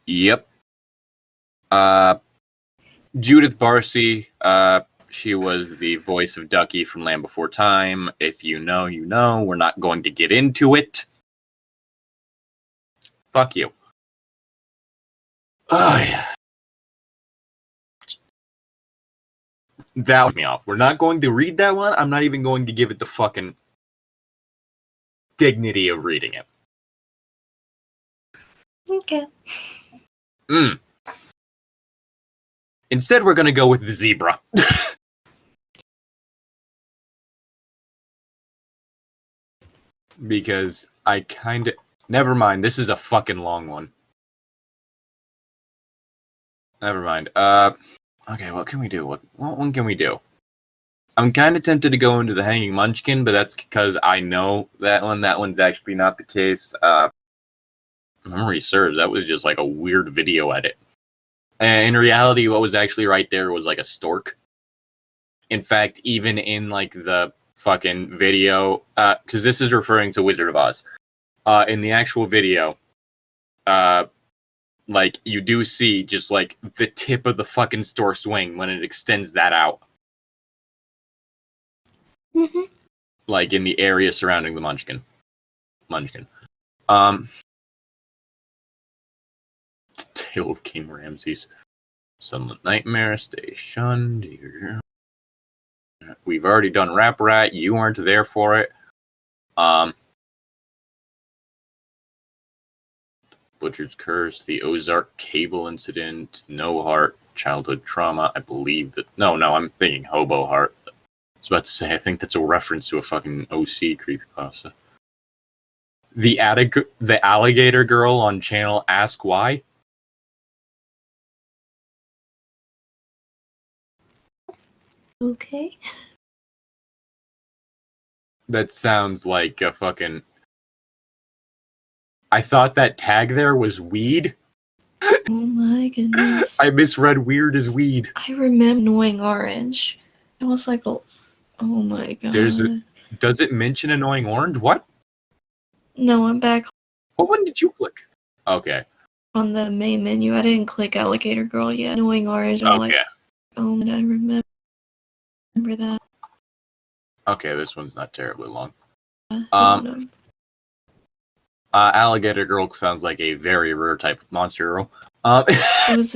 Yep. Judith Barcy, she was the voice of Ducky from Land Before Time. If you know, you know. We're not going to get into it. Fuck you. Oh, yeah. That was me off. We're not going to read that one. I'm not even going to give it the fucking dignity of reading it. Okay. Instead, we're going to go with the zebra. Because I kind of... Never mind, this is a fucking long one. Never mind. Okay, what can we do? What one can we do? I'm kind of tempted to go into the Hanging Munchkin, but that's because I know that one. That one's actually not the case. Memory serves, that was just like a weird video edit. And in reality, what was actually right there was like a stork. In fact, even in like the fucking video, because this is referring to Wizard of Oz. In the actual video, like you do see just like the tip of the fucking stork's wing when it extends that out. Mm-hmm. Like in the area surrounding the Munchkin. Tale of King Ramses. Sunlit Nightmare, Stay Shunned. We've already done Rap Rat. You weren't there for it. Butcher's Curse, the Ozark Cable Incident, No Heart, Childhood Trauma. I believe that... No, I'm thinking Hobo Heart. I was about to say, I think that's a reference to a fucking OC creepypasta. The Alligator Girl on channel Ask Why. Okay. That sounds like a fucking... I thought that tag there was weed. Oh my goodness. I misread weird as weed. I remember Annoying Orange. It was like, oh my god. Does it mention Annoying Orange? What? No, I'm back What one did you click? Okay. on the main menu. I didn't click Alligator Girl yet. Annoying Orange. I'm like, oh, and I remember that. Okay, this one's not terribly long. Alligator Girl sounds like a very rare type of monster girl. It was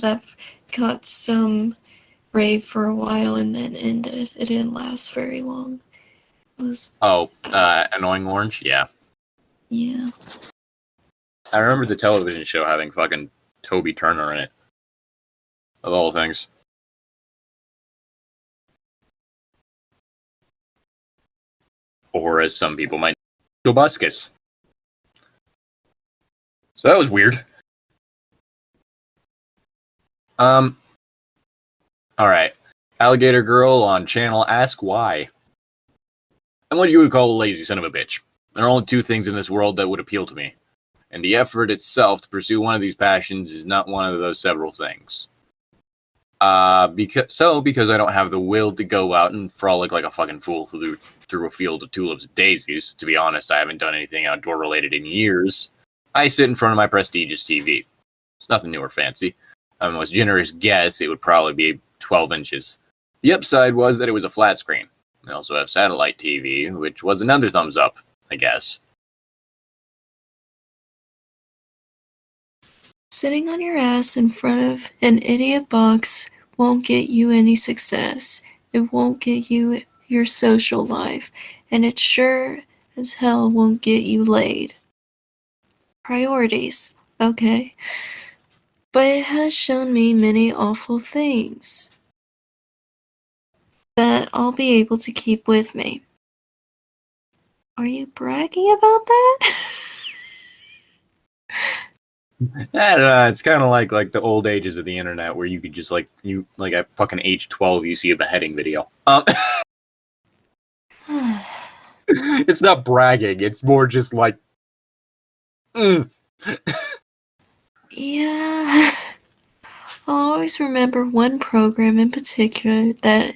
that got some rave for a while and then ended. It didn't last very long. It was Annoying Orange? Yeah. Yeah. I remember the television show having fucking Toby Turner in it. Of all things. Or as some people might know, Tobuscus. So that was weird. Alright. Alligator Girl on channel Ask Why. I'm what you would call a lazy son of a bitch. There are only two things in this world that would appeal to me. And the effort itself to pursue one of these passions is not one of those several things. Because I don't have the will to go out and frolic like a fucking fool through a field of tulips and daisies. To be honest, I haven't done anything outdoor related in years. I sit in front of my prestigious TV. It's nothing new or fancy. My most generous guess, it would probably be 12 inches. The upside was that it was a flat screen. I also have satellite TV, which was another thumbs up, I guess. Sitting on your ass in front of an idiot box won't get you any success. It won't get you your social life, and it sure as hell won't get you laid. Priorities, okay. But it has shown me many awful things that I'll be able to keep with me. Are you bragging about that? I don't know, it's kind of like the old ages of the internet where you could just at fucking age 12 you see a beheading video. It's not bragging, it's more just like Yeah. I'll always remember one program in particular that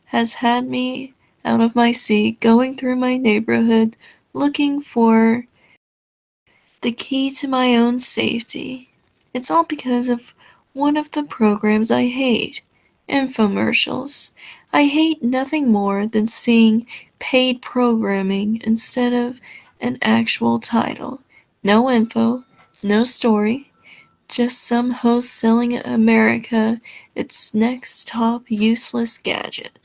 has had me out of my seat going through my neighborhood looking for the key to my own safety. It's all because of one of the programs I hate, infomercials. I hate nothing more than seeing paid programming instead of an actual title. No info, no story, just some host selling America its next top useless gadget.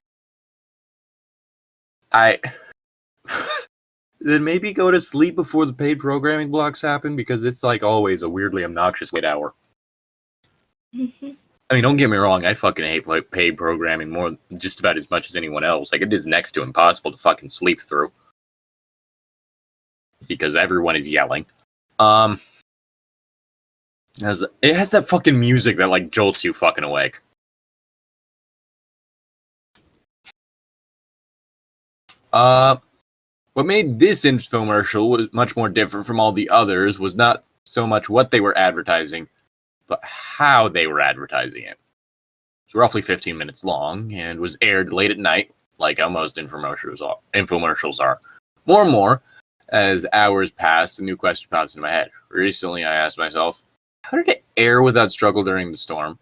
Then maybe go to sleep before the paid programming blocks happen, because it's like always a weirdly obnoxious late hour. Mm-hmm. I mean, don't get me wrong, I fucking hate paid programming more just about as much as anyone else. Like, it is next to impossible to fucking sleep through. Because everyone is yelling. It has that fucking music that, like, jolts you fucking awake. What made this infomercial much more different from all the others was not so much what they were advertising, but how they were advertising it. It's roughly 15 minutes long, and was aired late at night, like how most infomercials are. More and more, as hours passed, a new question pops into my head. Recently, I asked myself, how did it air without struggle during the storm?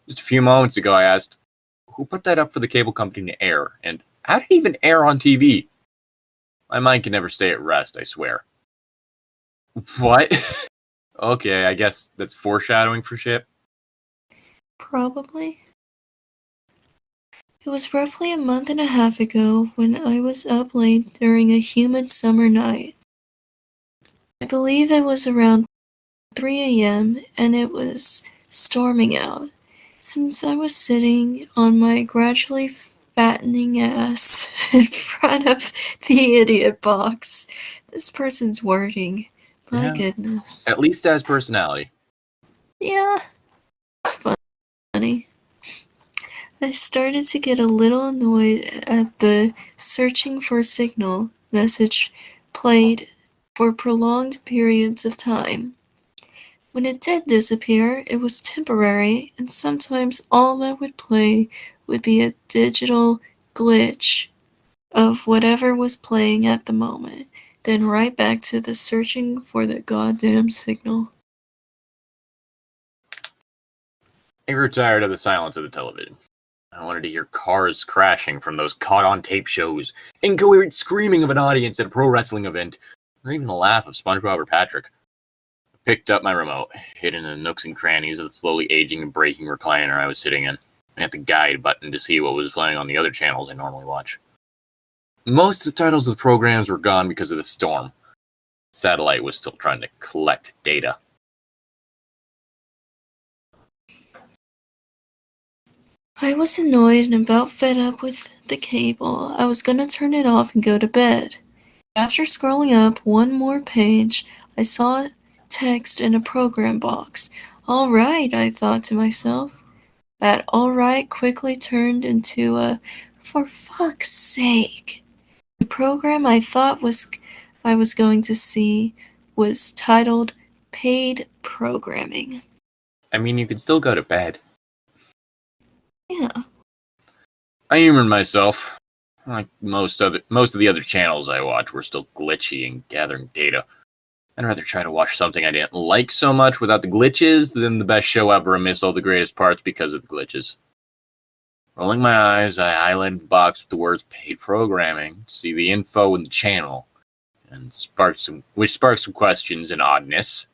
Just a few moments ago, I asked, who put that up for the cable company to air? And how did it even air on TV? My mind can never stay at rest, I swear. What? Okay, I guess that's foreshadowing for shit. Probably. It was roughly a month and a half ago when I was up late during a humid summer night. I believe it was around 3 a.m. and it was storming out. Since I was sitting on my gradually fattening ass in front of the idiot box, this person's wording, my goodness. At least has personality. Yeah, it's funny. I started to get a little annoyed at the searching for signal message played for prolonged periods of time. When it did disappear, it was temporary, and sometimes all that would play would be a digital glitch of whatever was playing at the moment, then right back to the searching for the goddamn signal. I grew tired of the silence of the television. I wanted to hear cars crashing from those caught-on-tape shows, incoherent screaming of an audience at a pro wrestling event, or even the laugh of SpongeBob or Patrick. I picked up my remote, hidden in the nooks and crannies of the slowly aging and breaking recliner I was sitting in, and hit the guide button to see what was playing on the other channels I normally watch. Most of the titles of the programs were gone because of the storm. Satellite was still trying to collect data. I was annoyed and about fed up with the cable. I was gonna turn it off and go to bed. After scrolling up one more page, I saw text in a program box. All right, I thought to myself. That all right quickly turned into a for fuck's sake. The program I was going to see was titled Paid Programming. I mean, you could still go to bed. Yeah. I humored myself. Like most of the other channels I watch were still glitchy and gathering data. I'd rather try to watch something I didn't like so much without the glitches than the best show ever and miss all the greatest parts because of the glitches. Rolling my eyes, I highlighted the box with the words paid programming to see the info in the channel, and sparked some questions and oddness.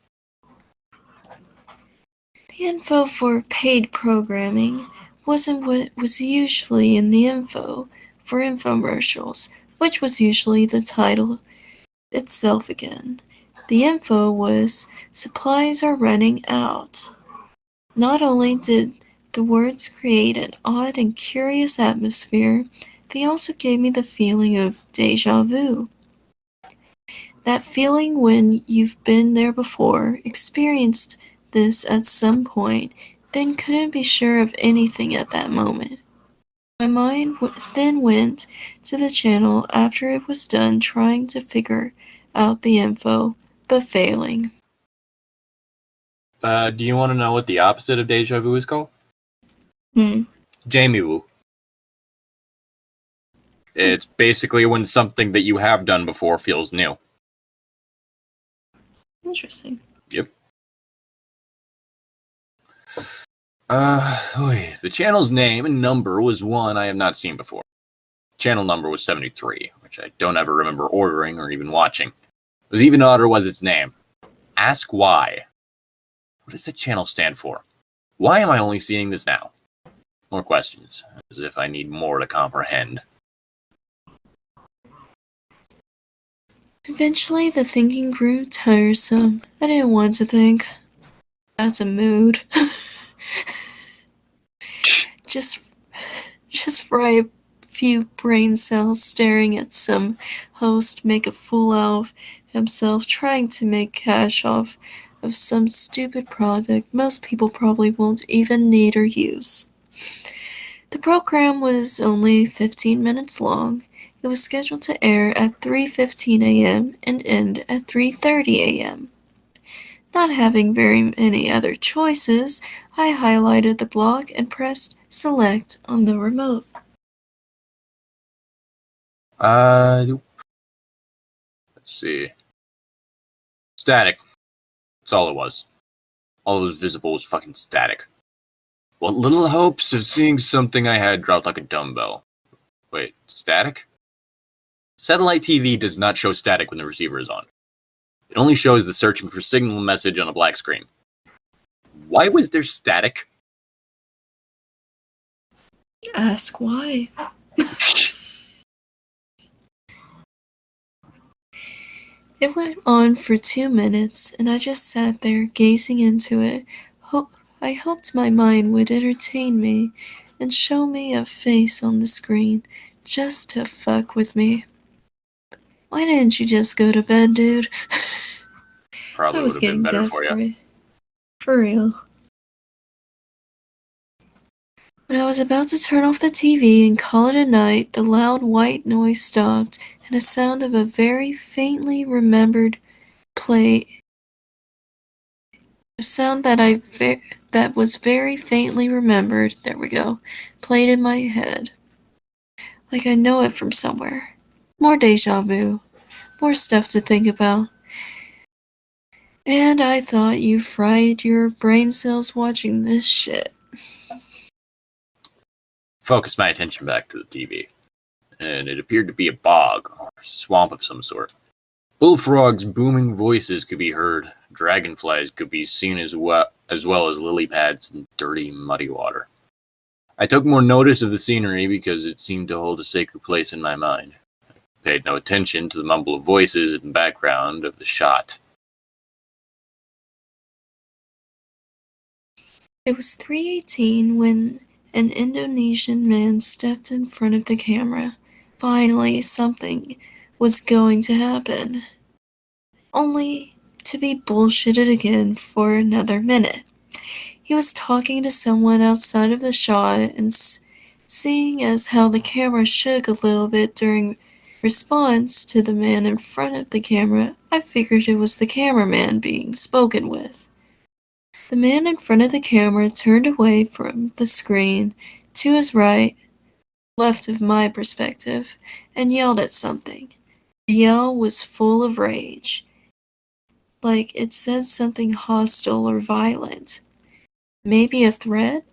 The info for paid programming wasn't what was usually in the info for infomercials, which was usually the title itself again. The info was supplies are running out. Not only did the words create an odd and curious atmosphere, they also gave me the feeling of deja vu. That feeling when you've been there before, experienced this at some point, then couldn't be sure of anything at that moment. My mind then went to the channel after it was done trying to figure out the info, but failing. Do you want to know what the opposite of deja vu is called? Jamie Woo. It's basically when something that you have done before feels new. Interesting. Yep. The channel's name and number was one I have not seen before. Channel number was 73, which I don't ever remember ordering or even watching. It was even odder was its name. Ask Why. What does the channel stand for? Why am I only seeing this now? More questions, as if I need more to comprehend. Eventually, the thinking grew tiresome. I didn't want to think. That's a mood. Just fry a few brain cells staring at some host make a fool out of himself trying to make cash off of some stupid product most people probably won't even need or use. The program was only 15 minutes long. It was scheduled to air at 3:15 a.m. and end at 3:30 a.m. Not having very many other choices, I highlighted the block and pressed select on the remote. Let's see. Static. That's all it was. All that was visible was fucking static. What little hopes of seeing something I had dropped like a dumbbell. Wait, static? Satellite TV does not show static when the receiver is on. It only shows the searching for signal message on a black screen. Why was there static? Ask why. It went on for 2 minutes, and I just sat there gazing into it. I hoped my mind would entertain me and show me a face on the screen just to fuck with me. Why didn't you just go to bed, dude? Probably I would was have been getting better for you. desperate. For real. When I was about to turn off the TV and call it a night, the loud white noise stopped, and a sound of a very faintly remembered play. A sound that was very faintly remembered. There we go. Played in my head, like I know it from somewhere. More deja vu. More stuff to think about. And I thought you fried your brain cells watching this shit. Focused my attention back to the TV, and it appeared to be a bog or swamp of some sort. Bullfrogs' booming voices could be heard. Dragonflies could be seen as well as lily pads and dirty, muddy water. I took more notice of the scenery because it seemed to hold a sacred place in my mind. I paid no attention to the mumble of voices in the background of the shot. It was 3:18 when an Indonesian man stepped in front of the camera. Finally, something was going to happen. Only to be bullshitted again for another minute. He was talking to someone outside of the shot, and seeing as how the camera shook a little bit during response to the man in front of the camera, I figured it was the cameraman being spoken with. The man in front of the camera turned away from the screen to his right, left of my perspective, and yelled at something. The yell was full of rage, like it said something hostile or violent. Maybe a threat?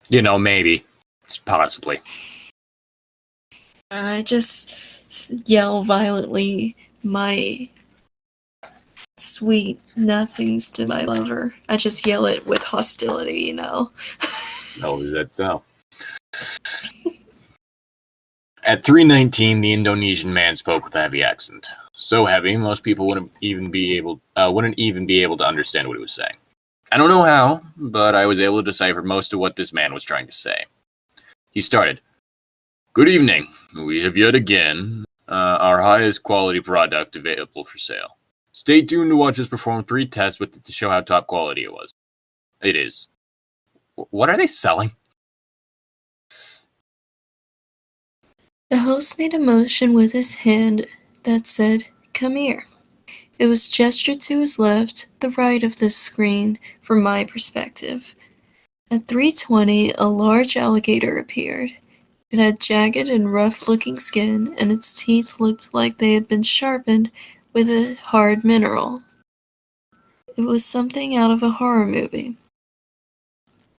Maybe. Possibly. I just yell violently my sweet nothings to my lover. I just yell it with hostility, Oh, is that so? At 3:19, the Indonesian man spoke with a heavy accent. So heavy, most people wouldn't even be able to understand what he was saying. I don't know how, but I was able to decipher most of what this man was trying to say. He started, "Good evening. We have yet again our highest quality product available for sale. Stay tuned to watch us perform 3 tests with it to show how top quality it is. What are they selling?" The host made a motion with his hand that said, "Come here." It was gestured to his left, the right of the screen, from my perspective. At 3:20, a large alligator appeared. It had jagged and rough-looking skin, and its teeth looked like they had been sharpened with a hard mineral. It was something out of a horror movie.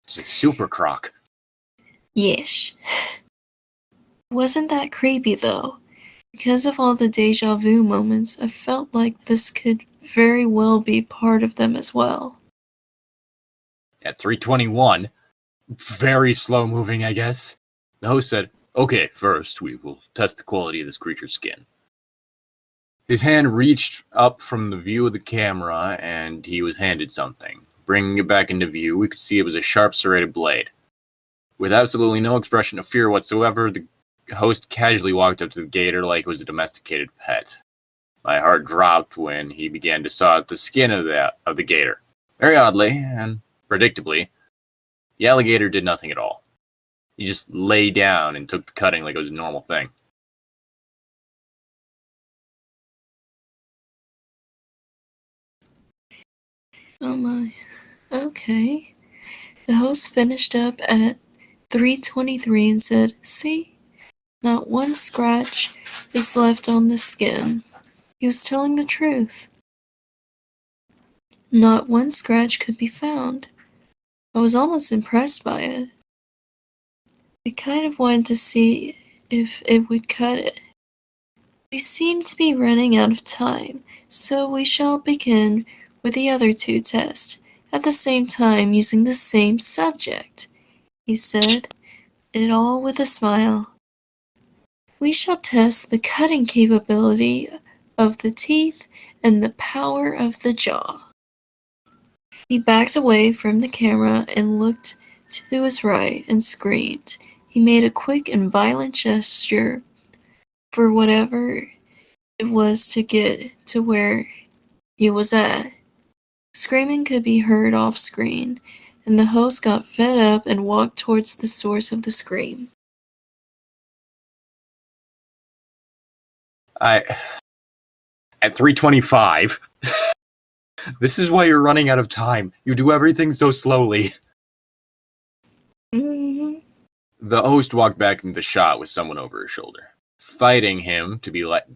Super croc. Yeesh. Wasn't that creepy, though? Because of all the deja vu moments, I felt like this could very well be part of them as well. At 3:21, very slow moving, I guess, the host said, "Okay, first we will test the quality of this creature's skin." His hand reached up from the view of the camera, and he was handed something. Bringing it back into view, we could see it was a sharp serrated blade. With absolutely no expression of fear whatsoever, the host casually walked up to the gator like it was a domesticated pet. My heart dropped when he began to saw at the skin of the gator. Very oddly, and predictably, the alligator did nothing at all. He just lay down and took the cutting like it was a normal thing. Oh my. Okay. The host finished up at 3:23 and said, "See? Not one scratch is left on the skin." He was telling the truth. Not one scratch could be found. I was almost impressed by it. I kind of wanted to see if it would cut it. We seem to be running out of time, so we shall begin with the other 2 tests, at the same time using the same subject, he said, it all with a smile. We shall test the cutting capability of the teeth and the power of the jaw. He backed away from the camera and looked to his right and screamed. He made a quick and violent gesture for whatever it was to get to where he was at. Screaming could be heard off screen, and the host got fed up and walked towards the source of the scream. At 3:25, this is why you're running out of time. You do everything so slowly. Mm-hmm. The host walked back into the shot with someone over his shoulder, fighting him to let them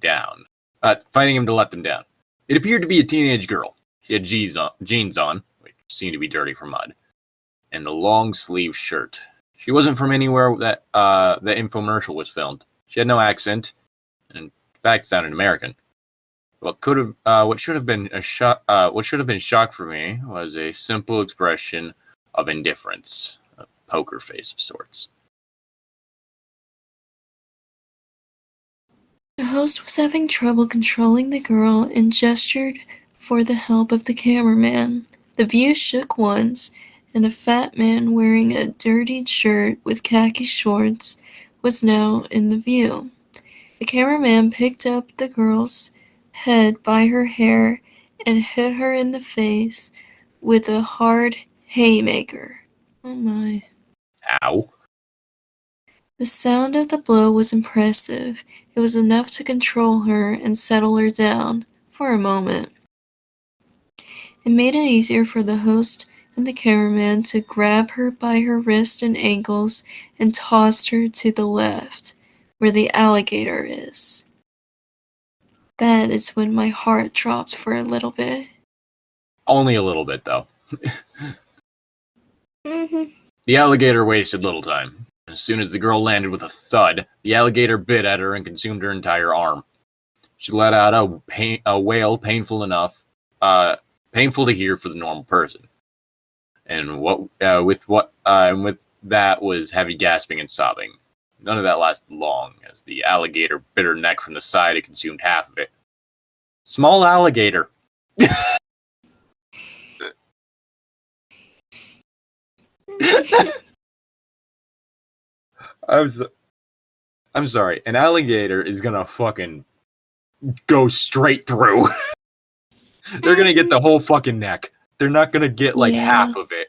down. It appeared to be a teenage girl. She had jeans on, which seemed to be dirty from mud, and a long-sleeved shirt. She wasn't from anywhere that the infomercial was filmed. She had no accent, and in fact sounded American. What should have been a shock. What should have been shock for me was a simple expression of indifference, a poker face of sorts. The host was having trouble controlling the girl and gestured for the help of the cameraman. The view shook once, and a fat man wearing a dirtied shirt with khaki shorts was now in the view. The cameraman picked up the girl's head by her hair and hit her in the face with a hard haymaker. Oh my. Ow. The sound of the blow was impressive. It was enough to control her and settle her down, for a moment. It made it easier for the host and the cameraman to grab her by her wrist and ankles and tossed her to the left, where the alligator is. That is when my heart dropped for a little bit. Only a little bit, though. Mm-hmm. The alligator wasted little time. As soon as the girl landed with a thud, the alligator bit at her and consumed her entire arm. She let out a wail painful to hear for the normal person. And with that was heavy gasping and sobbing. None of that lasted long, as the alligator bit her neck from the side and consumed half of it. Small alligator. I'm sorry. An alligator is gonna fucking go straight through. They're gonna get the whole fucking neck. They're not gonna get like half of it.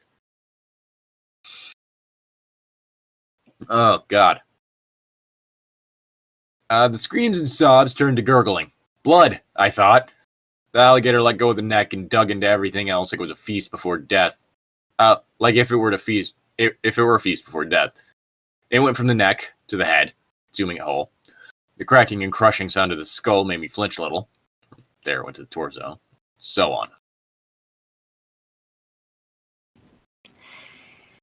Oh god. The screams and sobs turned to gurgling. Blood, I thought. The alligator let go of the neck and dug into everything else like it was a feast before death. Like if it were a feast before death. It went from the neck to the head, consuming it whole. The cracking and crushing sound of the skull made me flinch a little. There it went to the torso. So on.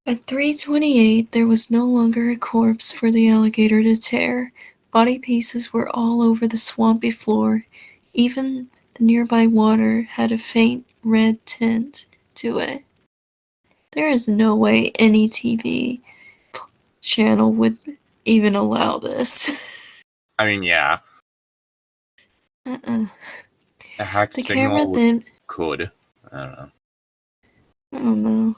At 3:28, there was no longer a corpse for the alligator to tear. Body pieces were all over the swampy floor. Even the nearby water had a faint red tint to it. There is no way any TV channel would even allow this. I mean, yeah. Uh-uh. A hacked The signal camera then... could. I don't know. I don't know.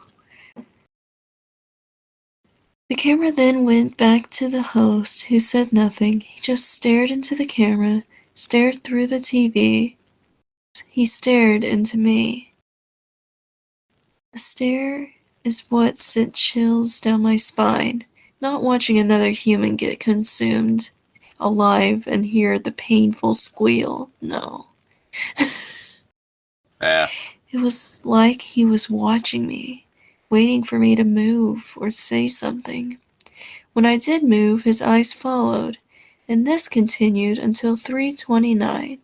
The camera then went back to the host, who said nothing. He just stared into the camera, stared through the TV. He stared into me. The stare is what sent chills down my spine. Not watching another human get consumed alive and hear the painful squeal. No. Yeah. It was like he was watching me, waiting for me to move or say something. When I did move, his eyes followed, and this continued until 3:29,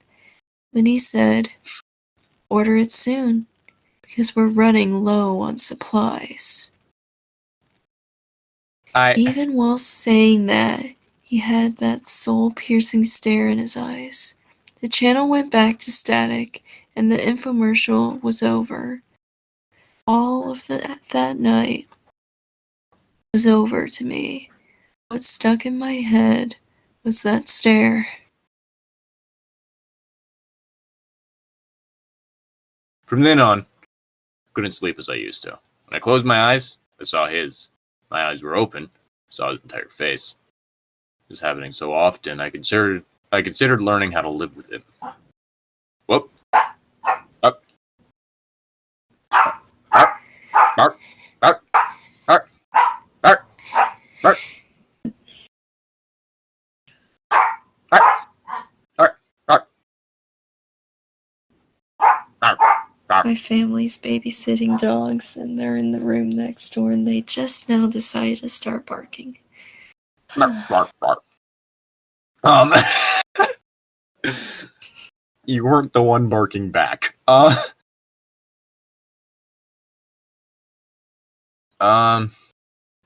when he said, "Order it soon, because we're running low on supplies." Even while saying that, he had that soul-piercing stare in his eyes. The channel went back to static, and the infomercial was over. All of that night was over to me. What stuck in my head was that stare. From then on, couldn't sleep as I used to. When I closed my eyes, I saw his. My eyes were open. I saw his entire face. It was happening so often, I considered learning how to live with it. Whoop. Up. Bark. Bark. Bark. Bark. Bark. Bark. My family's babysitting dogs, and they're in the room next door, and they just now decided to start barking. Bark. You weren't the one barking back.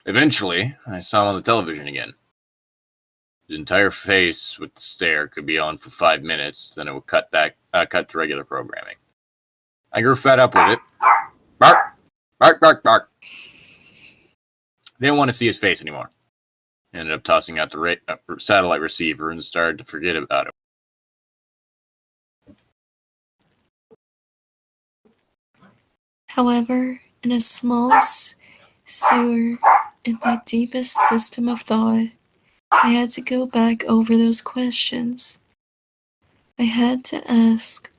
Eventually, I saw him on the television again. His entire face with the stare could be on for 5 minutes, then it would cut to regular programming. I grew fed up with it. Bark! Bark, bark, bark. I didn't want to see his face anymore. Ended up tossing out the satellite receiver and started to forget about it. However, in a small sewer in my deepest system of thought, I had to go back over those questions. I had to ask,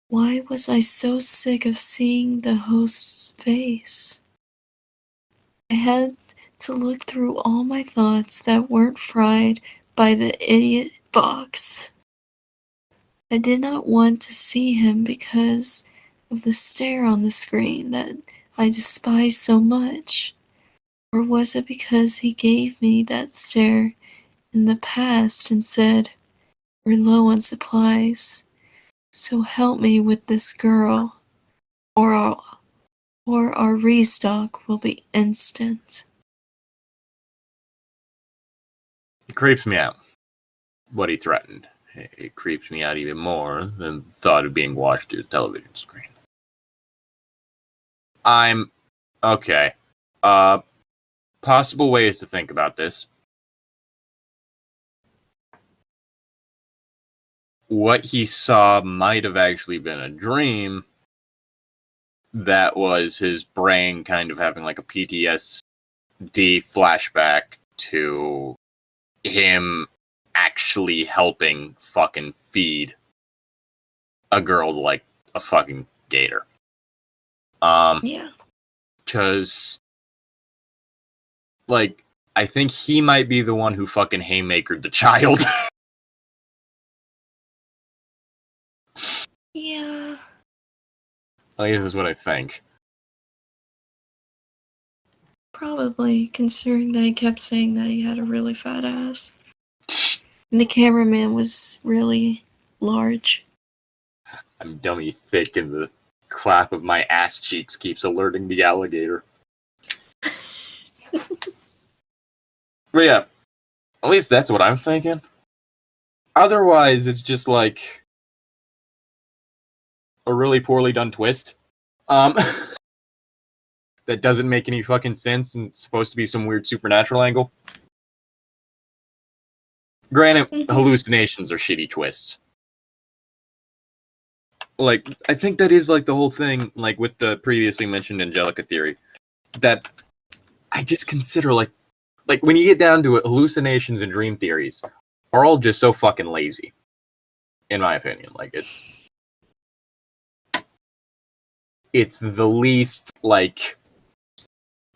why was I so sick of seeing the host's face? I had to look through all my thoughts that weren't fried by the idiot box. I did not want to see him because of the stare on the screen that I despise so much. Or was it because he gave me that stare in the past and said, "We're low on supplies, so help me with this girl, or our restock will be instant." It creeps me out what he threatened. It creeps me out even more than the thought of being watched through the television screen. Okay. Possible ways to think about this. What he saw might have actually been a dream that was his brain kind of having like a PTSD flashback to him actually helping fucking feed a girl like a fucking gator. Yeah. Because, like, I think he might be the one who fucking haymakered the child. Yeah. Like, this is what I think. Probably, considering that he kept saying that he had a really fat ass. And the cameraman was really large. I'm dummy thick, and the clap of my ass cheeks keeps alerting the alligator. But yeah, at least that's what I'm thinking. Otherwise, it's just like a really poorly done twist. That doesn't make any fucking sense, and it's supposed to be some weird supernatural angle. Granted, hallucinations are shitty twists. Like, I think that is like the whole thing, like with the previously mentioned Angelica theory, that I just consider like when you get down to it, hallucinations and dream theories are all just so fucking lazy, in my opinion. Like, it's the least like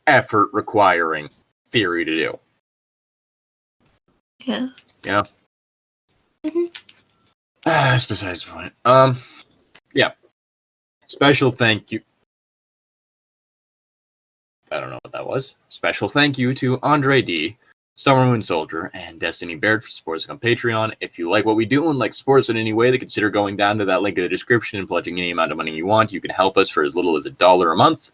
effort requiring theory to do. Yeah. Yeah. That's besides the point. Yeah. Special thank you. I don't know what that was. Special thank you to Andre D, Summer Moon Soldier, and Destiny Baird for supporting us on Patreon. If you like what we do and like support us in any way, then consider going down to that link in the description and pledging any amount of money you want. You can help us for as little as $1 a month.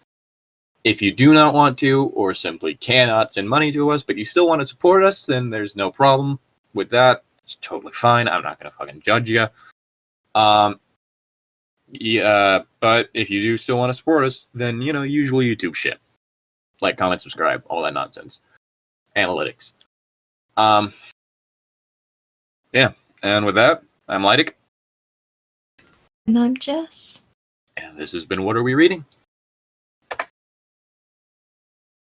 If you do not want to, or simply cannot send money to us, but you still want to support us, then there's no problem with that. It's totally fine. I'm not going to fucking judge you. Yeah, but if you do still want to support us, then, you know, usual YouTube shit. Like, comment, subscribe, all that nonsense. Analytics. Yeah, and with that, I'm Llytic. And I'm Jess. And this has been What Are We Reading?